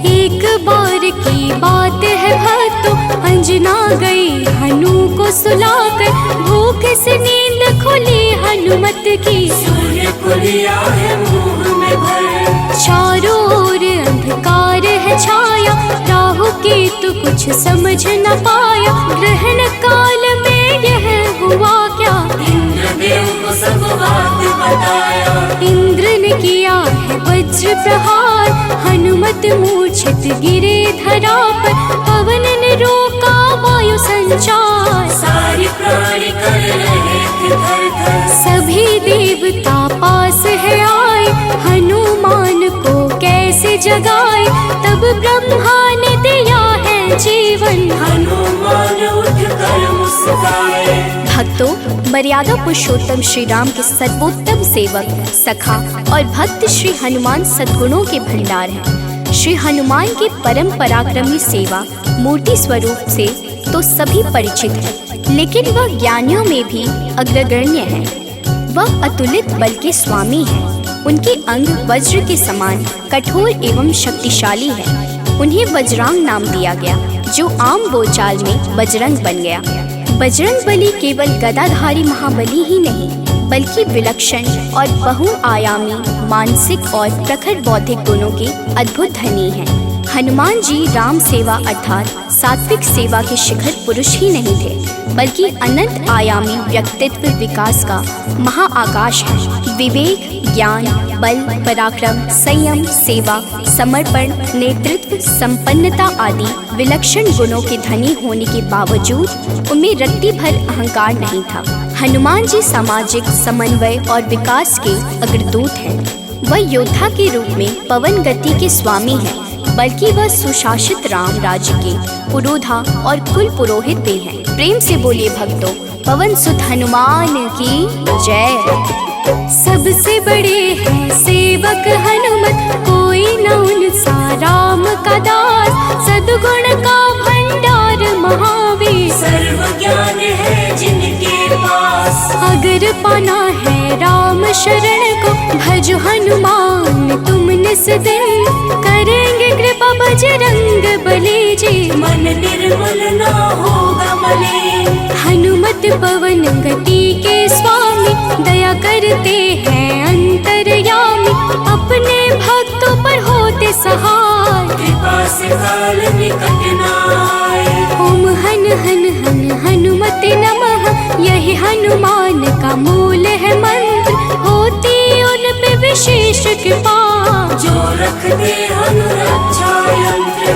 एक बार की बात है भक्तों, अंजना गई हनु को सुलाकर। भूख से नींद खुली हनुमत की, सूर्य को लिया है मुंह में भर। चारों ओर अंधकार है छाया, राहु केतु कुछ समझ न पाया। ग्रहण काल में यह हुआ क्या, इंद्रदेव को सब बात बताया। इंद्र ने किया है वज्र प्रहार, हनुमत मूर्छित गिरे धरा पर। पवन ने रोका वायु संचार, सारी प्राणी कर रहे थे थर-थर। सभी देवता पास है आए, हनुमान को कैसे जगाए। तब ब्रह्मा ने दिया है जीवन, हनुमान उठकर मुस्काए। भक्तों, मर्यादा पुरुषोत्तम श्री राम के सर्वोत्तम सेवक, सखा और भक्त श्री हनुमान सद्गुणों के भंडार हैं। श्री हनुमान की परम पराक्रमी सेवा मूर्ति स्वरूप से तो सभी परिचित है, लेकिन वह ज्ञानियों में भी अग्रगण्य है। वह अतुलित बल के स्वामी है। उनके अंग वज्र के समान कठोर एवं शक्तिशाली है। उन्हें वज्रांग नाम दिया गया, जो आम बोलचाल में बजरंग बन गया। बजरंग बली केवल गदाधारी महाबली ही नहीं, बल्कि विलक्षण और बहुआयामी मानसिक और प्रखर बौद्धिक गुणों के अद्भुत धनी हैं। हनुमान जी राम सेवा अर्थात सात्विक सेवा के शिखर पुरुष ही नहीं थे, बल्कि अनंत आयामी व्यक्तित्व विकास का महाआकाश है। विवेक, ज्ञान, बल, पराक्रम, संयम, सेवा, समर्पण, नेतृत्व, संपन्नता आदि विलक्षण गुणों के धनी होने के बावजूद उनमें रत्ती भर अहंकार नहीं था। हनुमान जी सामाजिक समन्वय और विकास के अग्रदूत हैं। वह योद्धा के रूप में पवन गति के स्वामी हैं, बल्कि वह सुशासित राम राज्य के पुरोधा और कुल पुरोहित भी हैं। प्रेम से बोलिए भक्तों, पवन सुत हनुमान की जय। सबसे बड़े हैं सेवक हनुमत, कोई न उनसा राम का दास। सद्गुण का भंडार महावीर, सर्व ज्ञान है जिनके पास। अगर पाना है राम शरण को, भज हनुमान तुम निस दिन। करेंगे कृपा बजरंग बली जी, मन निर्मल ना होगा मलिन। हनुमत पवन गति के स्वामी, दया करते हैं अंतर्यामी। अपने भक्तों पर होते सहाय, कृपा से काल निकट न आए। ओम हन हन हन हनुमते नमः, यही हनुमान का मूल है मंत्र। होती उन पे विशेष कृपा, जो रख दे अनुरक्षा यंत्र।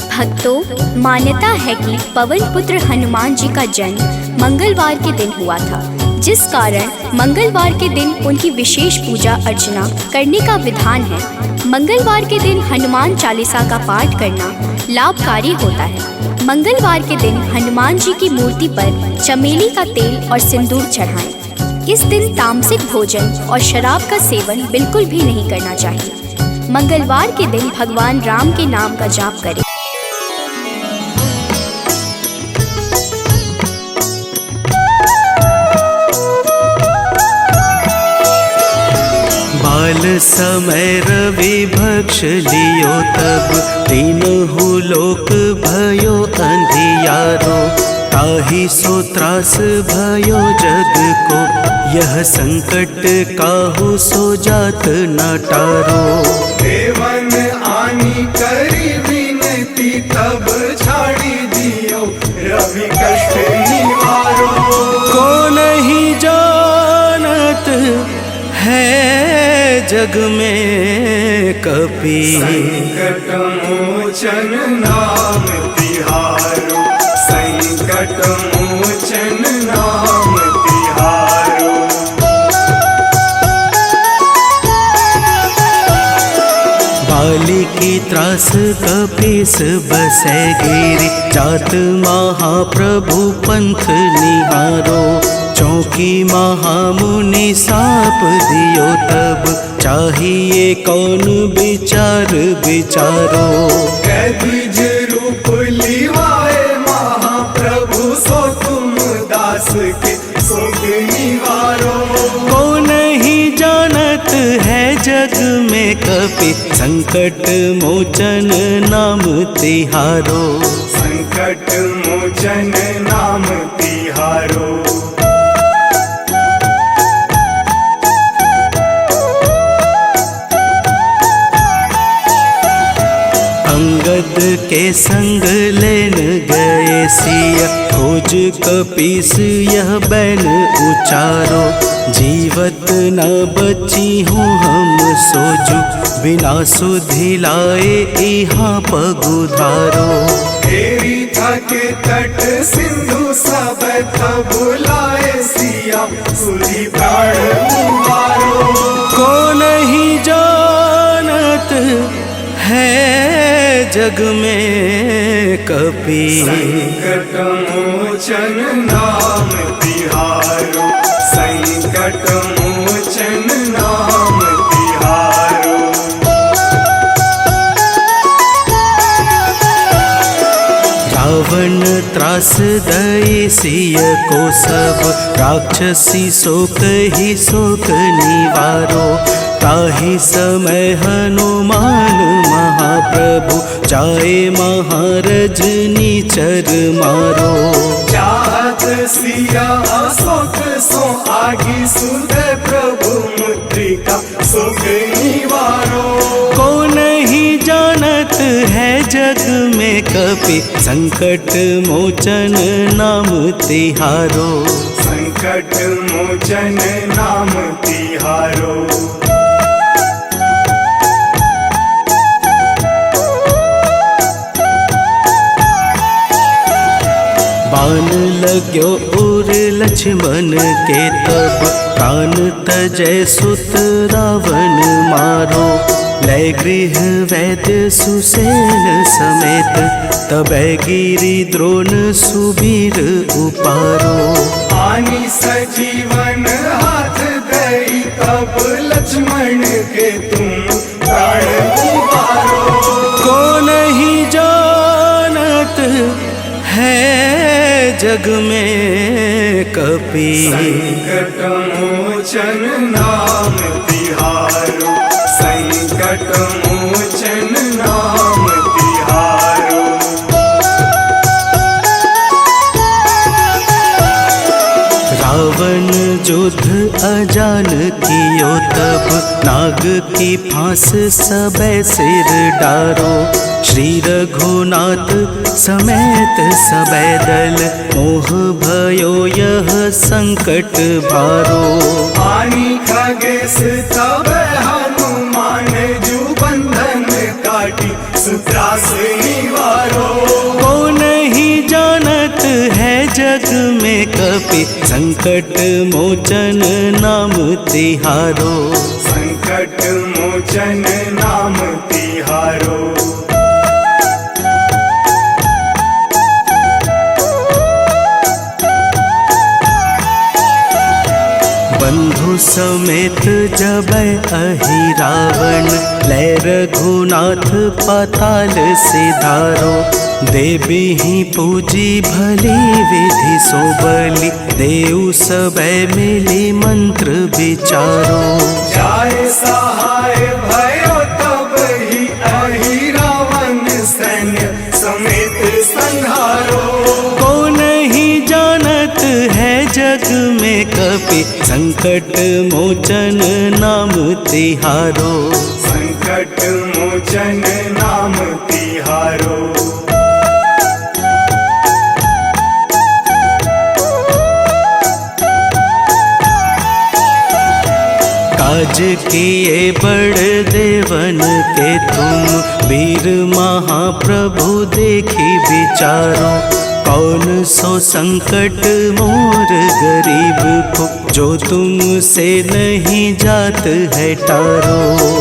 भक्तों, मान्यता है कि पवन पुत्र हनुमान जी का जन्म मंगलवार के दिन हुआ था, जिस कारण मंगलवार के दिन उनकी विशेष पूजा अर्चना करने का विधान है। मंगलवार के दिन हनुमान चालीसा का पाठ करना लाभकारी होता है। मंगलवार के दिन हनुमान जी की मूर्ति पर चमेली का तेल और सिंदूर चढ़ाएं। इस दिन तामसिक भोजन और शराब का सेवन बिल्कुल भी नहीं करना चाहिए। मंगलवार के दिन भगवान राम के नाम का जाप करें। बाल समय रवि भक्ष लियो, तब तीनहु लोक भयो अंधियारो। ताहि सो त्रास भयो जग को, यह संकट काहू सो जात न टारो। देवन आनी करी विनती, तब छाड़ी दियो रवि कष्ट निवारो। को नहीं जानत है जग में कपि, संकट मोचन नाम तिहारो। संकट मोचन नाम तिहारो। बाली की त्रास कपीस बसै गिरि, जात महाप्रभु पंथ निहारो। चौकी महामुनि साप दियो, तब चाहिए कौन विचार विचारो। कैद्विज रूप लिवाए महाप्रभु, सो तुम दास के शोक निवारो। को नहीं जानत है जग में कपि, संकट मोचन नाम तिहारो। संकट मोचन नाम तिहारो। अंगद के संग लेन गए सिया, खोज कपीस यह बैन उचारो। जीवत न बची हूँ हम सोजू, बिना सुधि लाए यहाँ पगुधारो। तेरी थके तट सिंधु सब तब लाए सिया, सुधि प्राण मुहारो। को नहीं जानत है जग में कपि, संकट मोचन नाम तिहारो। संकट मोचन नाम तिहारो। त्रास दई सिय को सब राक्षसी सो कही शोक निवारो। ताहि समय हनुमान महाप्रभु जाए महारज निचर मारो। चाहत सिया अशोक सो आगी सुध प्रभु मुद्रिका शोक निवारो। को नहीं जानत है जग में कपि संकट मोचन नाम तिहारो। संकट मोचन नाम तिहारो। बाण लाग्यो उर लक्ष्मण के तब प्राण तजय सुत रावण मारो। लय गृह वैद्य सुसेन समेत तबै गिरि द्रोण सुबीर उपारो। आनी सजीवन हाथ दई तब लक्ष्मण के तुम प्राण उबारो। को नहीं जानत है जग में कपि संकट मोचन नाम तिहारो। संकट मोचन नाम तिहारो। रावण युद्ध अजान कियो तब नाग की फांस सबे सिर डारो। श्री रघुनाथ समेत सबे दल मोह भयो यह संकट भारो। आनी खगेश तब हनुमान जु बंधन काटी सुत्रास निवारो। को नहीं जानत है जग में कपि संकट मोचन नाम तिहारो। संकट मोचन नाम तिहारो। बंधु समेत जबै अहि रावण लय रघुनाथ पाताल सिधारो। देवी ही पूजी भली विधि सो बलि देव सबे मिली मंत्र विचारो। जाय सहाय भयो तब ही अहि रावण सैन्य समेत संहारो। को नहीं जानत है जग में कपि संकट मोचन नाम तिहारो। संकट मोचन नाम तिहारो। काज किए बड़ देवन के तुम वीर महाप्रभु देखी विचारो। कौन सो संकट मोर गरीब को जो तुमसे नहीं जात है टारो।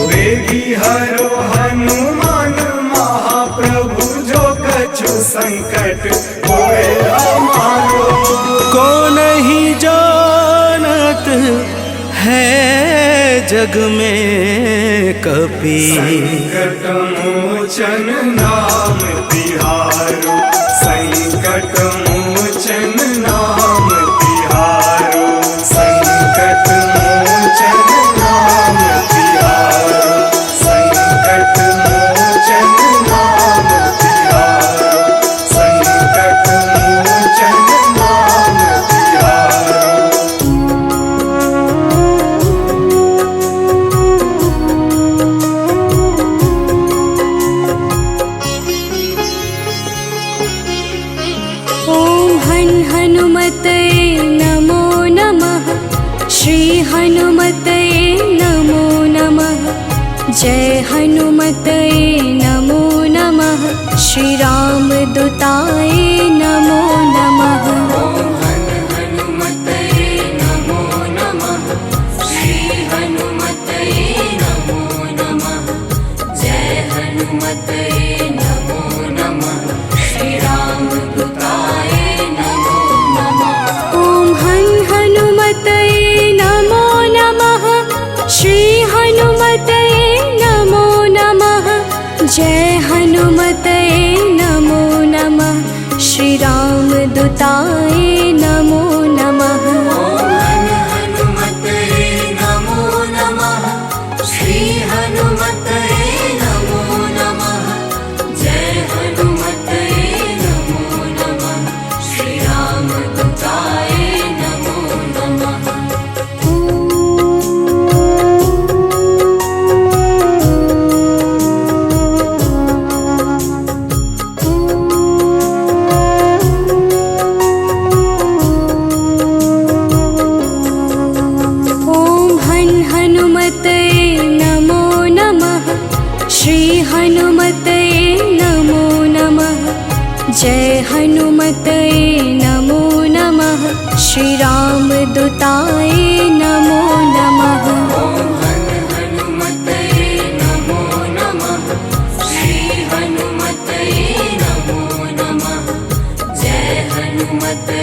वेगी हरो हनुमान महाप्रभु जो कछु संकट होए हमारो। को नहीं जानत है जग में कपि संकट मोचन नाम तिहारो। संकट मोचन नाम तिहारो। संकट मोचन नाम तिहारो। संकट मोचन नाम तिहारो। संकट मोचन नाम तिहारो। हनुमते नमो नमः। श्री हनुमते नमो नमः। जय हनुमते नमो नमः। श्री राम दूताय नमो नमः। हनुमते नमो नमः। श्री हनुमते नमो नमः। जय हनुमते नमो नमः। श्री राम दूताय नमो नमः। ओम हनुमते नमो नमः। श्री हनुमते नमो नमः। जय हनुमते नमो नमः। दूताय नमो नमः। हनुमते नमो नमः। श्री हनुमते नमो नमः। जय हनुमते नमो नमः। श्री राम दूताय नमो नमः। हनुमते नमो नमः। श्री हनुमते नमो नमः। जय हनुमते नमो नमः। श्री राम दूताय नमो नमः। हनुमते नमो नमः। श्री हनुमते नमो नमः। जय हनुमते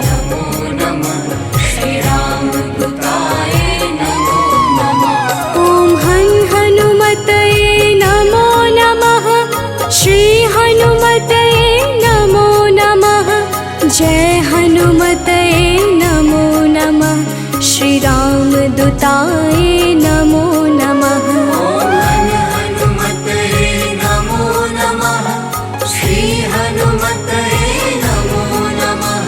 नमो नमः। श्री राम दूताय नमो नमः। हनुमते नमो नमः। श्री हनुमते नमो नमः। जय हनुमते नमो नमः। श्री राम दूताय नमो नमः। हनुमते नमो नमः। श्री हनुमते नमो नमः।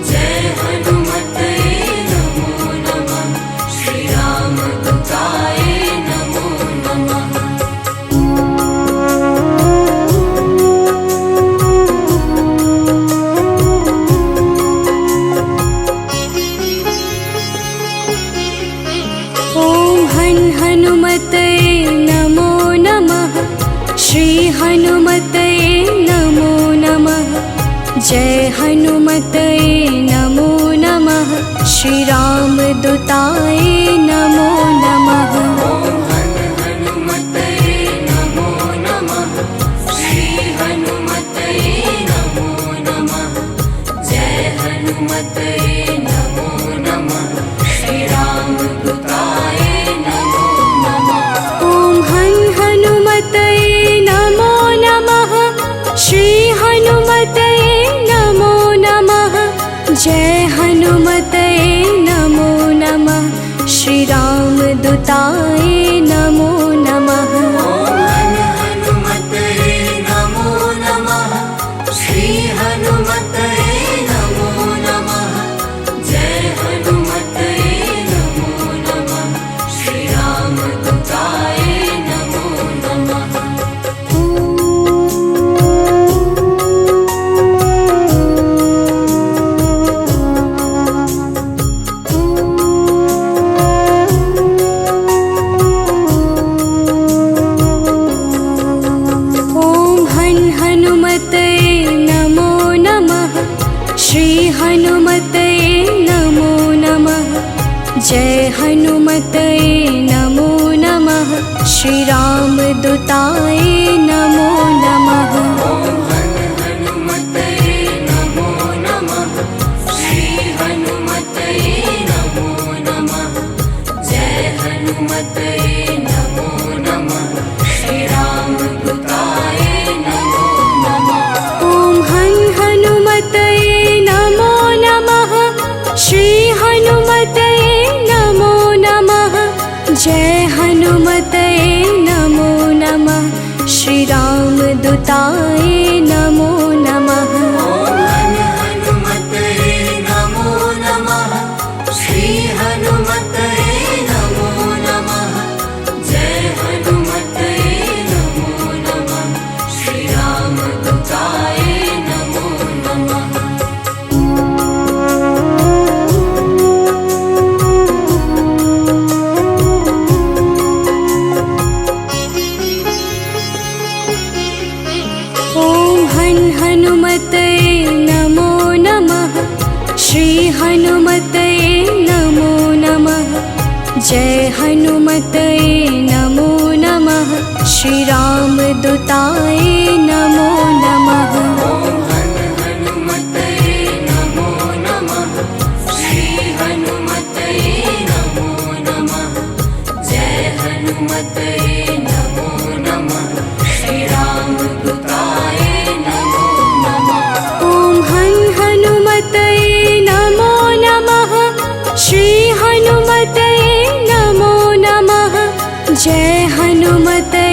जय हनुमते नमो नमः। श्री राम दूताय नमो नमः। हनुमते नमो नमः। श्री हनुमते नमो नमः। जय हनुमते नमो नमः। श्री राम दूताय नमो नमः। हनुमते नमो नमः। श्री हनुमते नमो नमः। जय हनुमते नमो नमः। श्री राम दूताय नमो नमः। हनुमते नमो नमः। श्री हनुमते नमो नमः। जय हनुमते नमो नमः। श्री राम दूताय नमो नमः। हनुमते नमो नमः। श्री हनुमते नमो नमः। जय हनुमते नमो नमः। श्री राम दूताय नमो नमः। हनुमते नमो नमः। श्री हनुमते नमो नमः। जय हनुमते नमो नमः। श्री राम दूताय नमो नमः। हनुमते नमो नमः। श्री हनुमते नमो नमः। जय हनुमते नमो नमः। श्री राम दूताय नमो नमः। हनुमते नमो नमः। श्री हनुमते नमो नमः। जय हनुमते नमो नमः। श्री राम दूताय नमो नमः। हनुमते नमो नमः। श्री हनुमते नमो नमः। जय हनुमते नमो नमः। श्री राम दूताय नमो नमः। हनुमते नमो नमः। श्री हनुमते नमो नमः। जय हनुमते नमो नमः। श्री राम दूताय नमो नमः। हनुमते नमो नमः। श्री हनुमते नमो नमः। जय हनुमते नमो नमः। श्री राम दूताय नमो नमः। हनु जय हनुमते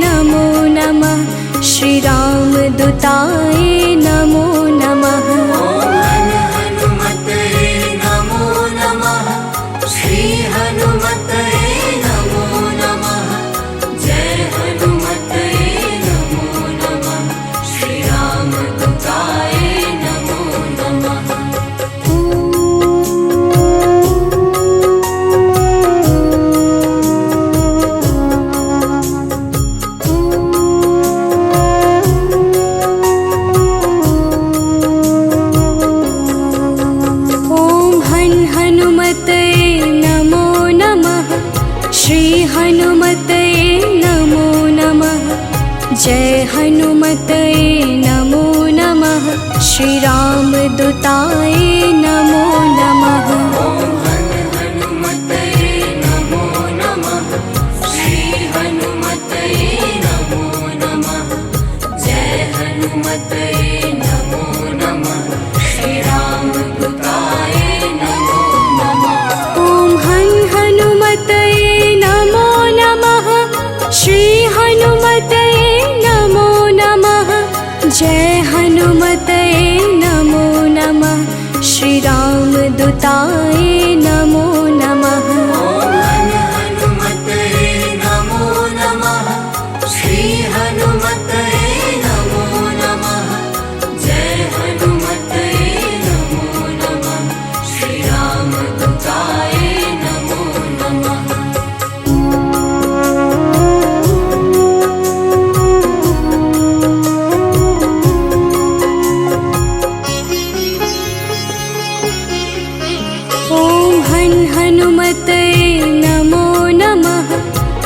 नमो नमः। श्री राम दूताय नमो नमः। हनुमते नमो नमः। श्री हनुमते नमो नमः। जय हनुमते नमो नमः। श्री राम दूताय नमो नमः। श्री हनुमते नमो नमः। जय हनुमते नमो नमः। श्री राम दूताय नमो नमः। हनुमते नमो नमः। श्री हनुमते नमो नमः। जय हनुमते नमो नमः। श्री राम दूताय नमो नमः। ओम हनुमते नमो नमः। श्री हनुमते नमो नमः। जय हनुमते नमो नमः। श्री राम दूताय नमो नमः। हनुमते नमो नमः। श्री हनुमते नमो नमः। जय हनुमते नमो नमः। श्री राम दूताय नमो नमः। हनुमते नमो नमः।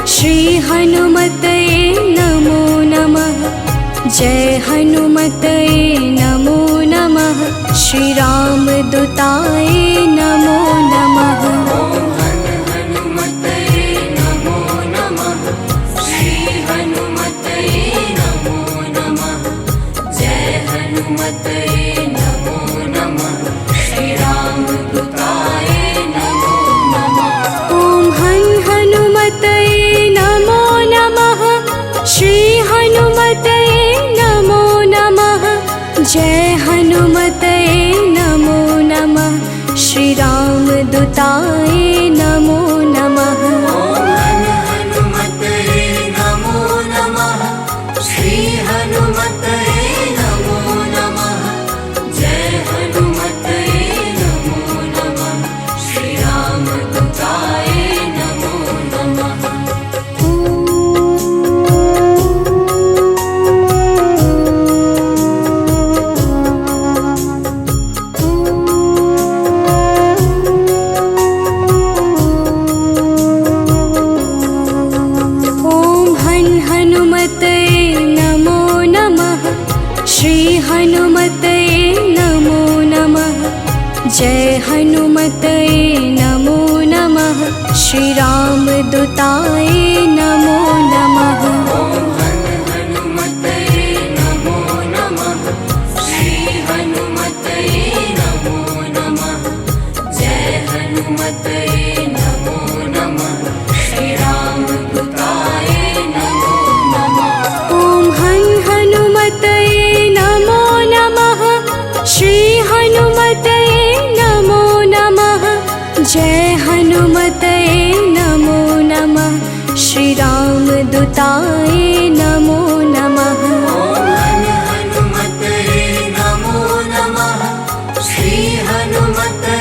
श्री हनुमते नमो नमः। जय हनुमते नमो नमः। श्री राम दूताय नमो नमः। हनुमते नमो नमः। श्री हनुमते नमो नमः। जय हनुमते नमो नमः। श्री राम दूताय नमो नमः। ओम हनुमते नमो नमः। श्री हनुमते नमो नमः। जय हनुमते नमो नमः। श्री राम दूताय नमो नमः। हनुमते नमो नमः। श्री हनुमते नमो नमः। जय हनुमते नमो नमः। श्री राम दूताय नमो नमः। हनुमते नमो नमः। श्री हनुमते नमो नमः। जय हनुमते नमो नमः। श्री राम दूताय नमो नमः। हनुमते नमो नमः। श्री हनुमते नमो नमः। जय हनुमते नमो नमः। श्री राम दूताय नमो नमः। ओम हनुमते नमो नमः। श्री हनुमते नमो नमः। जय हनुमते नमो नमः। श्री राम दूताय नमो नमः। हनुमते नमो नमः। श्री हनुमते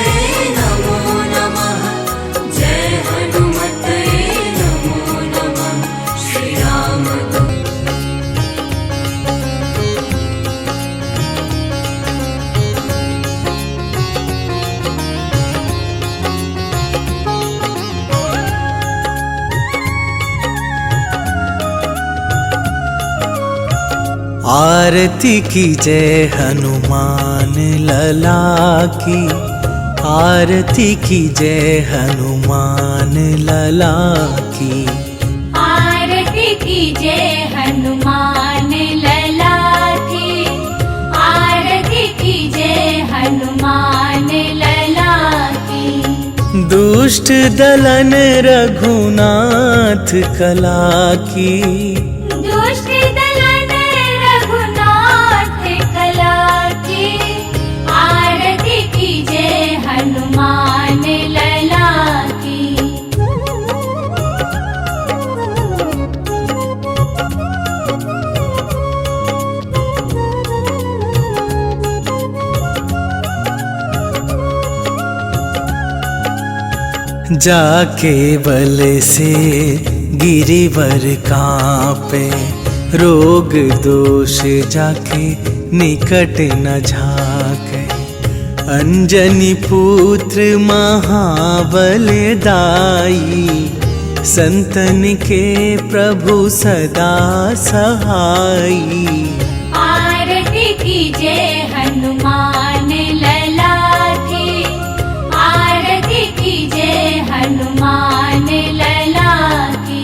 नमो नमः। जय हनुमते नमो नमः। श्री राम आरती की जय हनुमान लला की। आरती की जय हनुमान लला की। आरती की जय हनुमान लला की। आरती की जय हनुमान लला की। दुष्ट दलन रघुनाथ कला की, दुष्ट दलन रघुनाथ कला की, आरती कीजे हनुमान लला की। जाके बल से गिरिवर कांपे, रोग दोष जाके निकट न झाके। अंजनी पुत्र महाबल दाई, संतन के प्रभु सदा सहाई। आरती कीजे हनुमान लला की, आरती कीजे हनुमान लला की।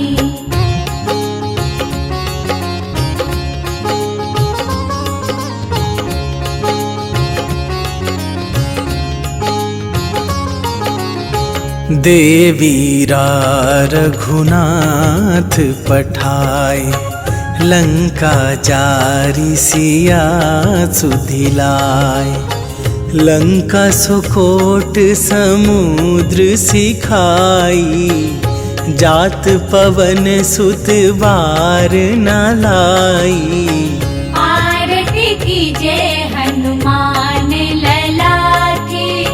देवीरा रघुनाथ पठाए, लंका जारी सिया सुधिलाए। लंका सुकोट समुद्र सिखाई, जात पवन सुत बार न लाई। आरती कीजे हनुमान लला की,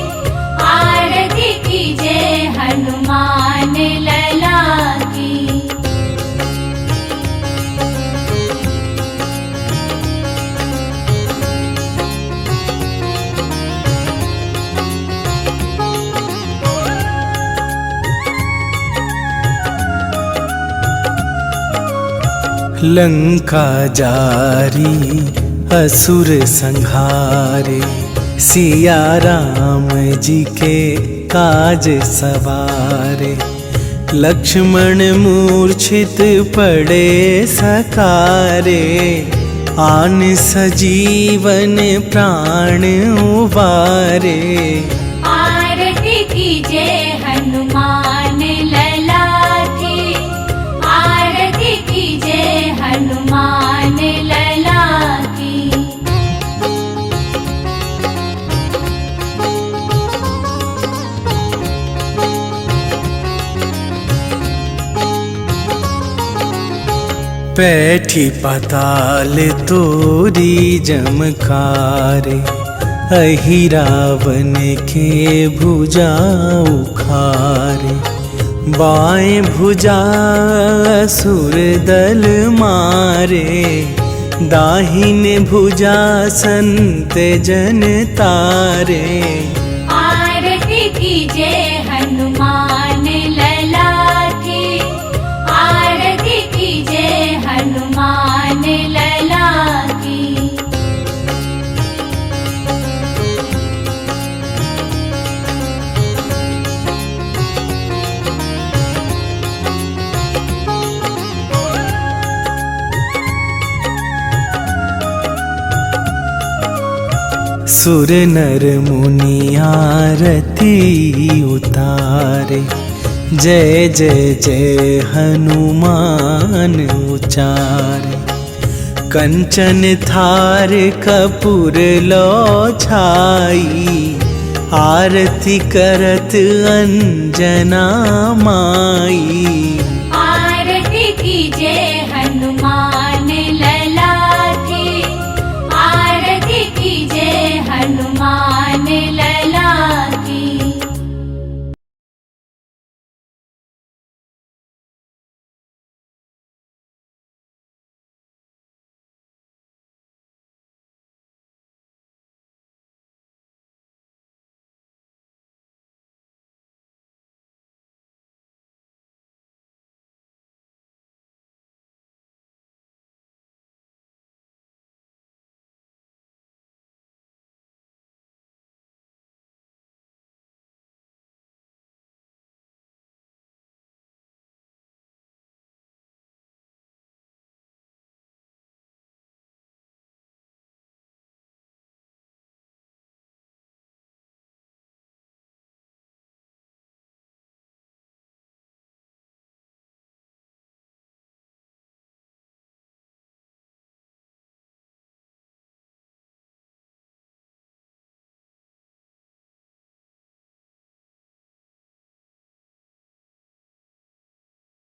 आरती कीजे हनुमान लला की। लंका जारी असुर संहारे, सिया राम जी के काज सवारे। लक्ष्मण मूर्छित पड़े सकारे, आन सजीवन प्राण उबारे। आरती कीजे हनुमान लला की, आरती कीजे हनुमान लला की। पैठी पाताल तोरी जमकारे, अहि रावण के भुजा उखारे। बाएं भुजा असुर दल मारे, दाहिने भुजा संत जन तारे। आरती कीजे हनुमान लला की, आरती कीजे हनुमान लला की। सुर नर मुनि आरती उतारे, जय जय जय हनुमान उचारे। कंचन थार कपूर लो छाई, आरती करत अंजना माई। आरती कीजे